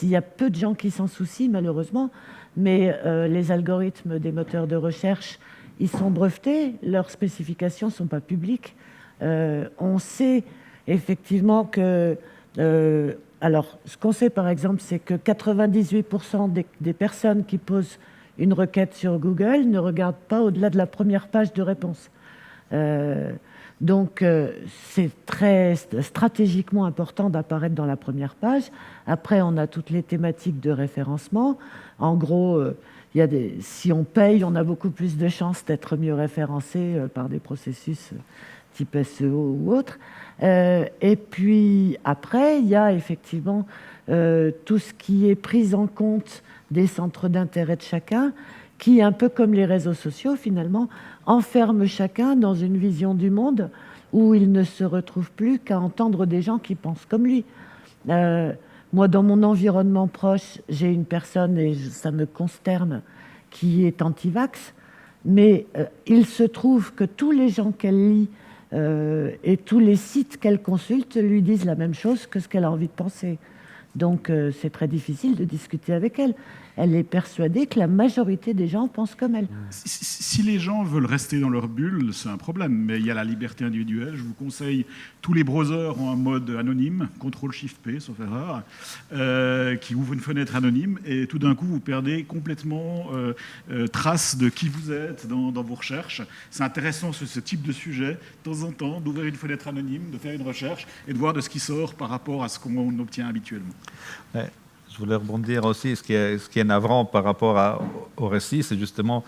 il y a peu de gens qui s'en soucient, malheureusement. Mais les algorithmes des moteurs de recherche, ils sont brevetés. Leurs spécifications ne sont pas publiques. On sait effectivement que... alors, ce qu'on sait, par exemple, c'est que 98% des personnes qui posent une requête sur Google ne regarde pas au-delà de la première page de réponse. Donc, c'est très stratégiquement important d'apparaître dans la première page. Après, on a toutes les thématiques de référencement. En gros, si on paye, on a beaucoup plus de chances d'être mieux référencé par des processus type SEO ou autre. Et puis, après, il y a effectivement tout ce qui est pris en compte des centres d'intérêt de chacun, qui, un peu comme les réseaux sociaux, finalement, enferment chacun dans une vision du monde où il ne se retrouve plus qu'à entendre des gens qui pensent comme lui. Moi, dans mon environnement proche, j'ai une personne, et ça me consterne, qui est anti-vax, mais il se trouve que tous les gens qu'elle lit et tous les sites qu'elle consulte lui disent la même chose que ce qu'elle a envie de penser. Donc, c'est très difficile de discuter avec elle. Elle est persuadée que la majorité des gens pensent comme elle. Si les gens veulent rester dans leur bulle, c'est un problème. Mais il y a la liberté individuelle. Je vous conseille, tous les browsers ont un mode anonyme, CTRL-SHIFT-P, sauf erreur, qui ouvre une fenêtre anonyme. Et tout d'un coup, vous perdez complètement trace de qui vous êtes dans vos recherches. C'est intéressant, ce type de sujet, de temps en temps, d'ouvrir une fenêtre anonyme, de faire une recherche et de voir de ce qui sort par rapport à ce qu'on obtient habituellement. Ouais. Je voulais rebondir aussi, ce qui est navrant par rapport au récit, c'est justement,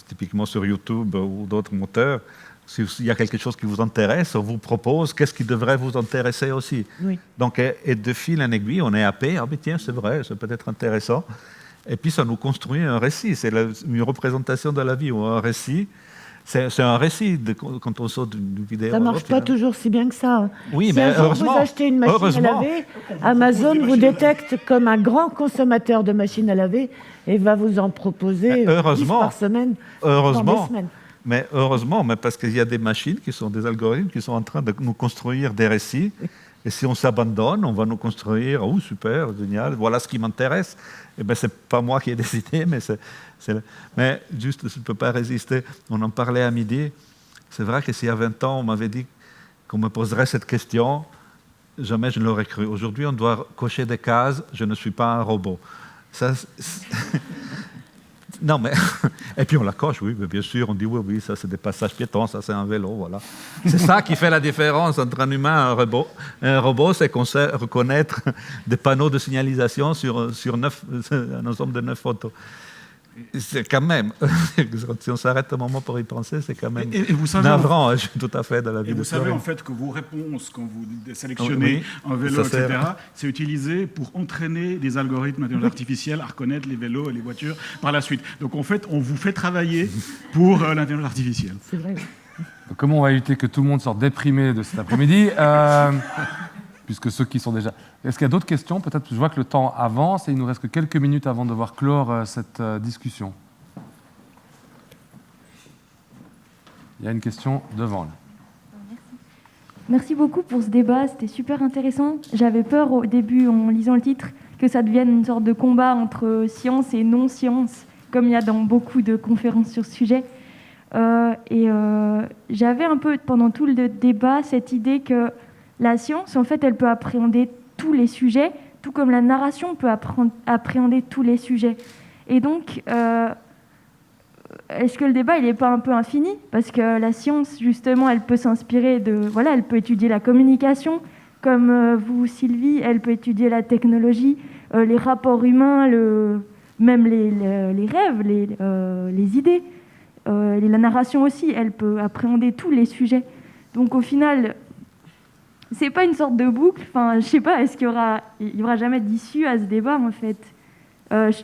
typiquement sur YouTube ou d'autres moteurs, s'il y a quelque chose qui vous intéresse, on vous propose qu'est-ce qui devrait vous intéresser aussi. Oui. Donc, et de fil en aiguille, on est happé, ah mais tiens, c'est vrai, c'est peut-être intéressant. Et puis ça nous construit un récit, c'est une représentation de la vie ou un récit. C'est un récit quand on saute d'une vidéo. Ça ne marche pas toujours si bien que ça. Oui, si mais un jour vous achetez une machine à laver, Amazon vous détecte comme un grand consommateur de machines à laver et va vous en proposer 10 par semaine dans des semaines. Mais heureusement, parce qu'il y a des machines qui sont des algorithmes qui sont en train de nous construire des récits. Et si on s'abandonne, on va nous construire, oh super, génial, voilà ce qui m'intéresse. Eh bien, ce n'est pas moi qui ai décidé, mais juste, je ne peux pas résister. On en parlait à midi. C'est vrai que s'il y a 20 ans, on m'avait dit qu'on me poserait cette question, jamais je ne l'aurais cru. Aujourd'hui, on doit cocher des cases, je ne suis pas un robot. Ça, non, mais... Et puis on la coche, oui, mais bien sûr, on dit oui, ça c'est des passages piétons, ça c'est un vélo, voilà. C'est ça qui fait la différence entre un humain et un robot. Un robot, c'est qu'on sait reconnaître des panneaux de signalisation sur un ensemble de 9 photos. C'est quand même, si on s'arrête un moment pour y penser, c'est quand même navrant, je suis tout à fait dans la vie de vous savez en fait que vos réponses, quand vous sélectionnez un vélo, etc., c'est utilisé pour entraîner des algorithmes d'intelligence artificielle à reconnaître les vélos et les voitures par la suite. Donc en fait, on vous fait travailler pour l'intelligence artificielle. C'est vrai. Comment on va éviter que tout le monde sorte déprimé de cet après-midi puisque ceux qui sont déjà... Est-ce qu'il y a d'autres questions? Peut-être, je vois que le temps avance et il nous reste que quelques minutes avant de devoir clore cette discussion. Il y a une question devant là. Merci beaucoup pour ce débat, c'était super intéressant. J'avais peur au début, en lisant le titre, que ça devienne une sorte de combat entre science et non-science, comme il y a dans beaucoup de conférences sur ce sujet. J'avais un peu, pendant tout le débat, cette idée que la science, en fait, elle peut appréhender tous les sujets, tout comme la narration peut appréhender tous les sujets. Et donc, est-ce que le débat, il n'est pas un peu infini? Parce que la science, justement, elle peut s'inspirer de... Voilà, elle peut étudier la communication, comme vous, Sylvie, elle peut étudier la technologie, les rapports humains, même les rêves, les idées. Et la narration aussi, elle peut appréhender tous les sujets. Donc, au final, c'est pas une sorte de boucle. Enfin, je sais pas, est-ce qu'il y aura jamais d'issue à ce débat, en fait?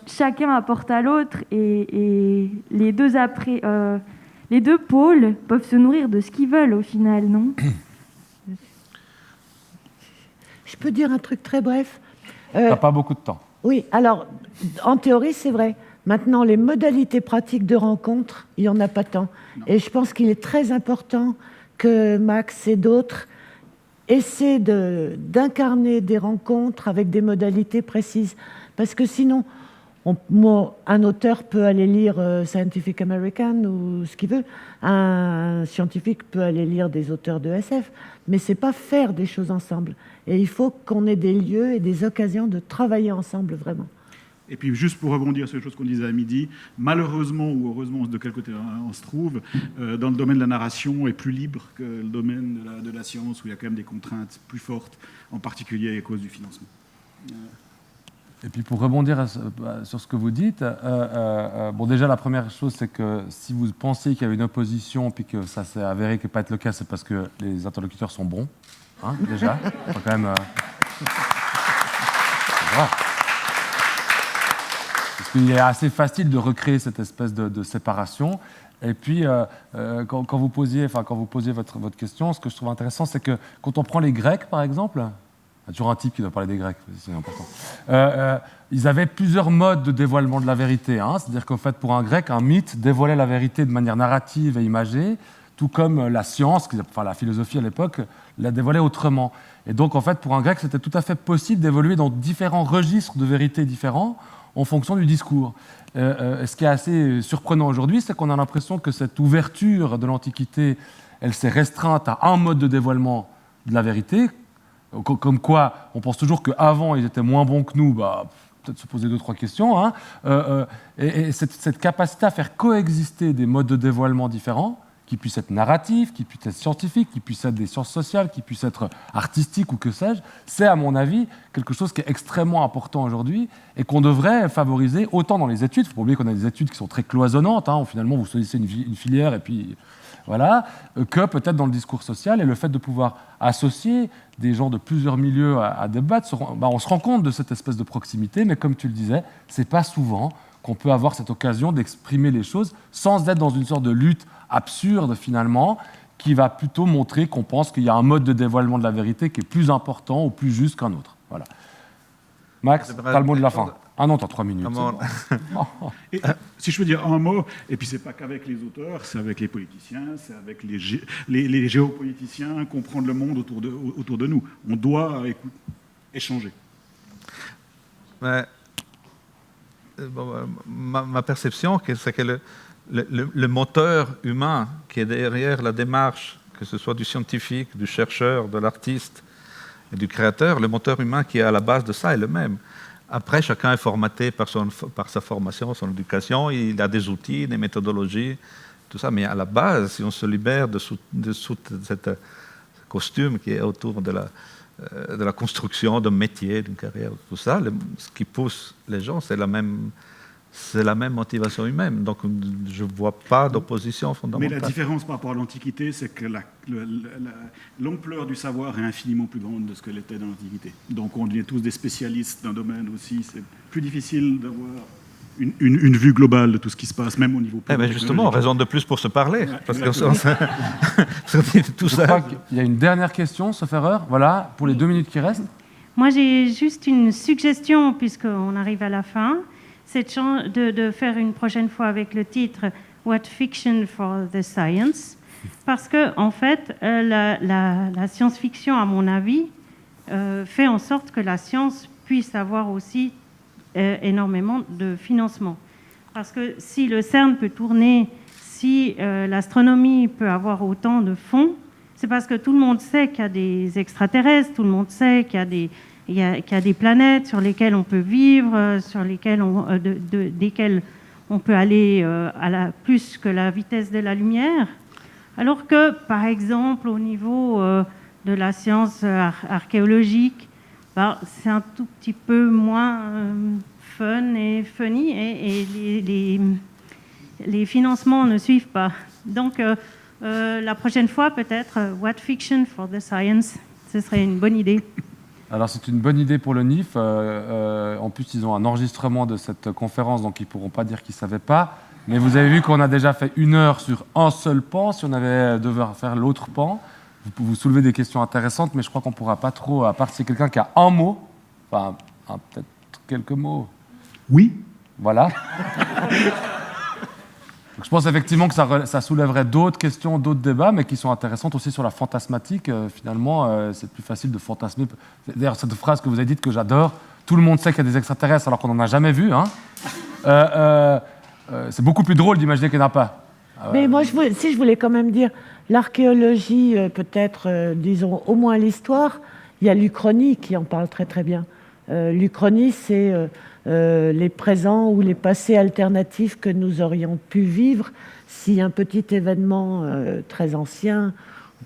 Chacun apporte à l'autre et les deux pôles peuvent se nourrir de ce qu'ils veulent au final, non? Je peux dire un truc très bref. T'as pas beaucoup de temps. Oui, alors, en théorie, c'est vrai. Maintenant, les modalités pratiques de rencontre, il n'y en a pas tant. Non. Et je pense qu'il est très important que Max et d'autres essaient d'incarner des rencontres avec des modalités précises. Parce que sinon, un auteur peut aller lire Scientific American ou ce qu'il veut. Un scientifique peut aller lire des auteurs de SF. Mais ce n'est pas faire des choses ensemble. Et il faut qu'on ait des lieux et des occasions de travailler ensemble, vraiment. Et puis, juste pour rebondir sur les choses qu'on disait à midi, malheureusement ou heureusement, de quel côté on se trouve, dans le domaine de la narration est plus libre que le domaine de la science, où il y a quand même des contraintes plus fortes, en particulier à cause du financement. Et puis, pour rebondir sur ce que vous dites, bon, déjà, la première chose, c'est que si vous pensez qu'il y avait une opposition, puis que ça s'est avéré que pas être le cas, c'est parce que les interlocuteurs sont bons, hein, déjà. Faut quand même... Voilà. Parce qu'il est assez facile de recréer cette espèce de séparation. Et puis, quand vous posiez votre question, ce que je trouve intéressant, c'est que quand on prend les Grecs, par exemple, il y a toujours un type qui doit parler des Grecs, c'est important. Ils avaient plusieurs modes de dévoilement de la vérité. Hein. C'est-à-dire qu'en fait, pour un Grec, un mythe dévoilait la vérité de manière narrative et imagée, tout comme la science, enfin la philosophie à l'époque, la dévoilait autrement. Et donc, en fait, pour un Grec, c'était tout à fait possible d'évoluer dans différents registres de vérité différents en fonction du discours. Ce qui est assez surprenant aujourd'hui, c'est qu'on a l'impression que cette ouverture de l'Antiquité, elle s'est restreinte à un mode de dévoilement de la vérité, comme quoi on pense toujours qu'avant ils étaient moins bons que nous, peut-être se poser 2-3 questions, hein. Et cette capacité à faire coexister des modes de dévoilement différents, qui puissent être narratifs, qui puissent être scientifiques, qui puissent être des sciences sociales, qui puissent être artistiques ou que sais-je, c'est à mon avis quelque chose qui est extrêmement important aujourd'hui et qu'on devrait favoriser autant dans les études. Il ne faut pas oublier qu'on a des études qui sont très cloisonnantes, hein, où finalement vous choisissez une filière et puis voilà, que peut-être dans le discours social, et le fait de pouvoir associer des gens de plusieurs milieux à débattre, on se rend compte de cette espèce de proximité, mais comme tu le disais, c'est pas souvent qu'on peut avoir cette occasion d'exprimer les choses sans être dans une sorte de lutte absurde finalement, qui va plutôt montrer qu'on pense qu'il y a un mode de dévoilement de la vérité qui est plus important ou plus juste qu'un autre. Voilà. Max, t'as le mot de la fin. Ah non, t'as 3 minutes. Et, si je veux dire un mot, et puis c'est pas qu'avec les auteurs, c'est avec les politiciens, c'est avec les géopoliticiens, comprendre le monde autour de nous. On doit échanger. Mais, ma perception, c'est que le moteur humain qui est derrière la démarche, que ce soit du scientifique, du chercheur, de l'artiste et du créateur, le moteur humain qui est à la base de ça est le même. Après, chacun est formaté par sa formation, son éducation, il a des outils, des méthodologies, tout ça. Mais à la base, si on se libère de sous cet costume qui est autour de la construction d'un métier, d'une carrière, tout ça, ce qui pousse les gens, c'est la même motivation humaine. Donc, je ne vois pas d'opposition fondamentale. Mais la différence par rapport à l'Antiquité, c'est que l'ampleur du savoir est infiniment plus grande de ce qu'elle était dans l'Antiquité. Donc, on devient tous des spécialistes d'un domaine aussi. C'est plus difficile d'avoir une vue globale de tout ce qui se passe, même au niveau politique. Justement, raison de plus pour se parler. Ouais, parce que tout ça. Je crois qu'il y a une dernière question, sauf erreur. Voilà, pour les 2 minutes qui restent. Moi, j'ai juste une suggestion, puisqu'on arrive à la fin. C'est de faire une prochaine fois avec le titre « What Fiction for the Science ». parce que en fait, la science-fiction, à mon avis, fait en sorte que la science puisse avoir aussi énormément de financement. Parce que si le CERN peut tourner, si l'astronomie peut avoir autant de fonds, c'est parce que tout le monde sait qu'il y a des extraterrestres, tout le monde sait qu'il y a des planètes sur lesquelles on peut vivre, sur lesquelles desquelles on peut aller plus que la vitesse de la lumière. Alors que, par exemple, au niveau de la science archéologique, c'est un tout petit peu moins fun et funny, et les financements ne suivent pas. Donc, la prochaine fois, peut-être, What Fiction for the Science, ce serait une bonne idée. Alors c'est une bonne idée pour le NIF. En plus, ils ont un enregistrement de cette conférence, donc ils ne pourront pas dire qu'ils ne savaient pas. Mais vous avez vu qu'on a déjà fait 1 heure sur un seul pan. Si on avait devoir faire l'autre pan, vous soulevez des questions intéressantes, mais je crois qu'on ne pourra pas trop, à part si c'est quelqu'un qui a un mot, enfin peut-être quelques mots. Oui. Voilà. Donc, je pense effectivement que ça soulèverait d'autres questions, d'autres débats, mais qui sont intéressantes aussi sur la fantasmatique. Finalement, c'est plus facile de fantasmer. D'ailleurs, cette phrase que vous avez dite que j'adore, tout le monde sait qu'il y a des extraterrestres alors qu'on n'en a jamais vu. Hein. C'est beaucoup plus drôle d'imaginer qu'il n'y en a pas. Mais moi, si je voulais quand même dire, l'archéologie, peut-être, disons, au moins l'histoire, il y a l'Uchronie qui en parle très très bien. L'Uchronie, c'est les présents ou les passés alternatifs que nous aurions pu vivre si un petit événement très ancien,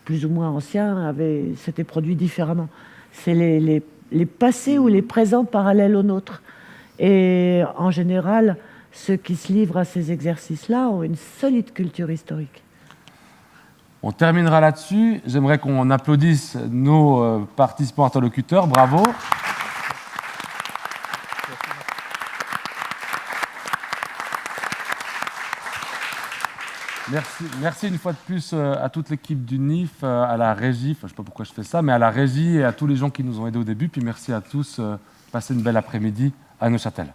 plus ou moins ancien, s'était produit différemment. C'est les passés ou les présents parallèles aux nôtres. Et en général, ceux qui se livrent à ces exercices-là ont une solide culture historique. On terminera là-dessus. J'aimerais qu'on applaudisse nos participants interlocuteurs. Bravo. Merci une fois de plus à toute l'équipe du NIF, à la régie, je ne sais pas pourquoi je fais ça, mais à la régie et à tous les gens qui nous ont aidés au début. Puis merci à tous. Passez une belle après-midi à Neuchâtel.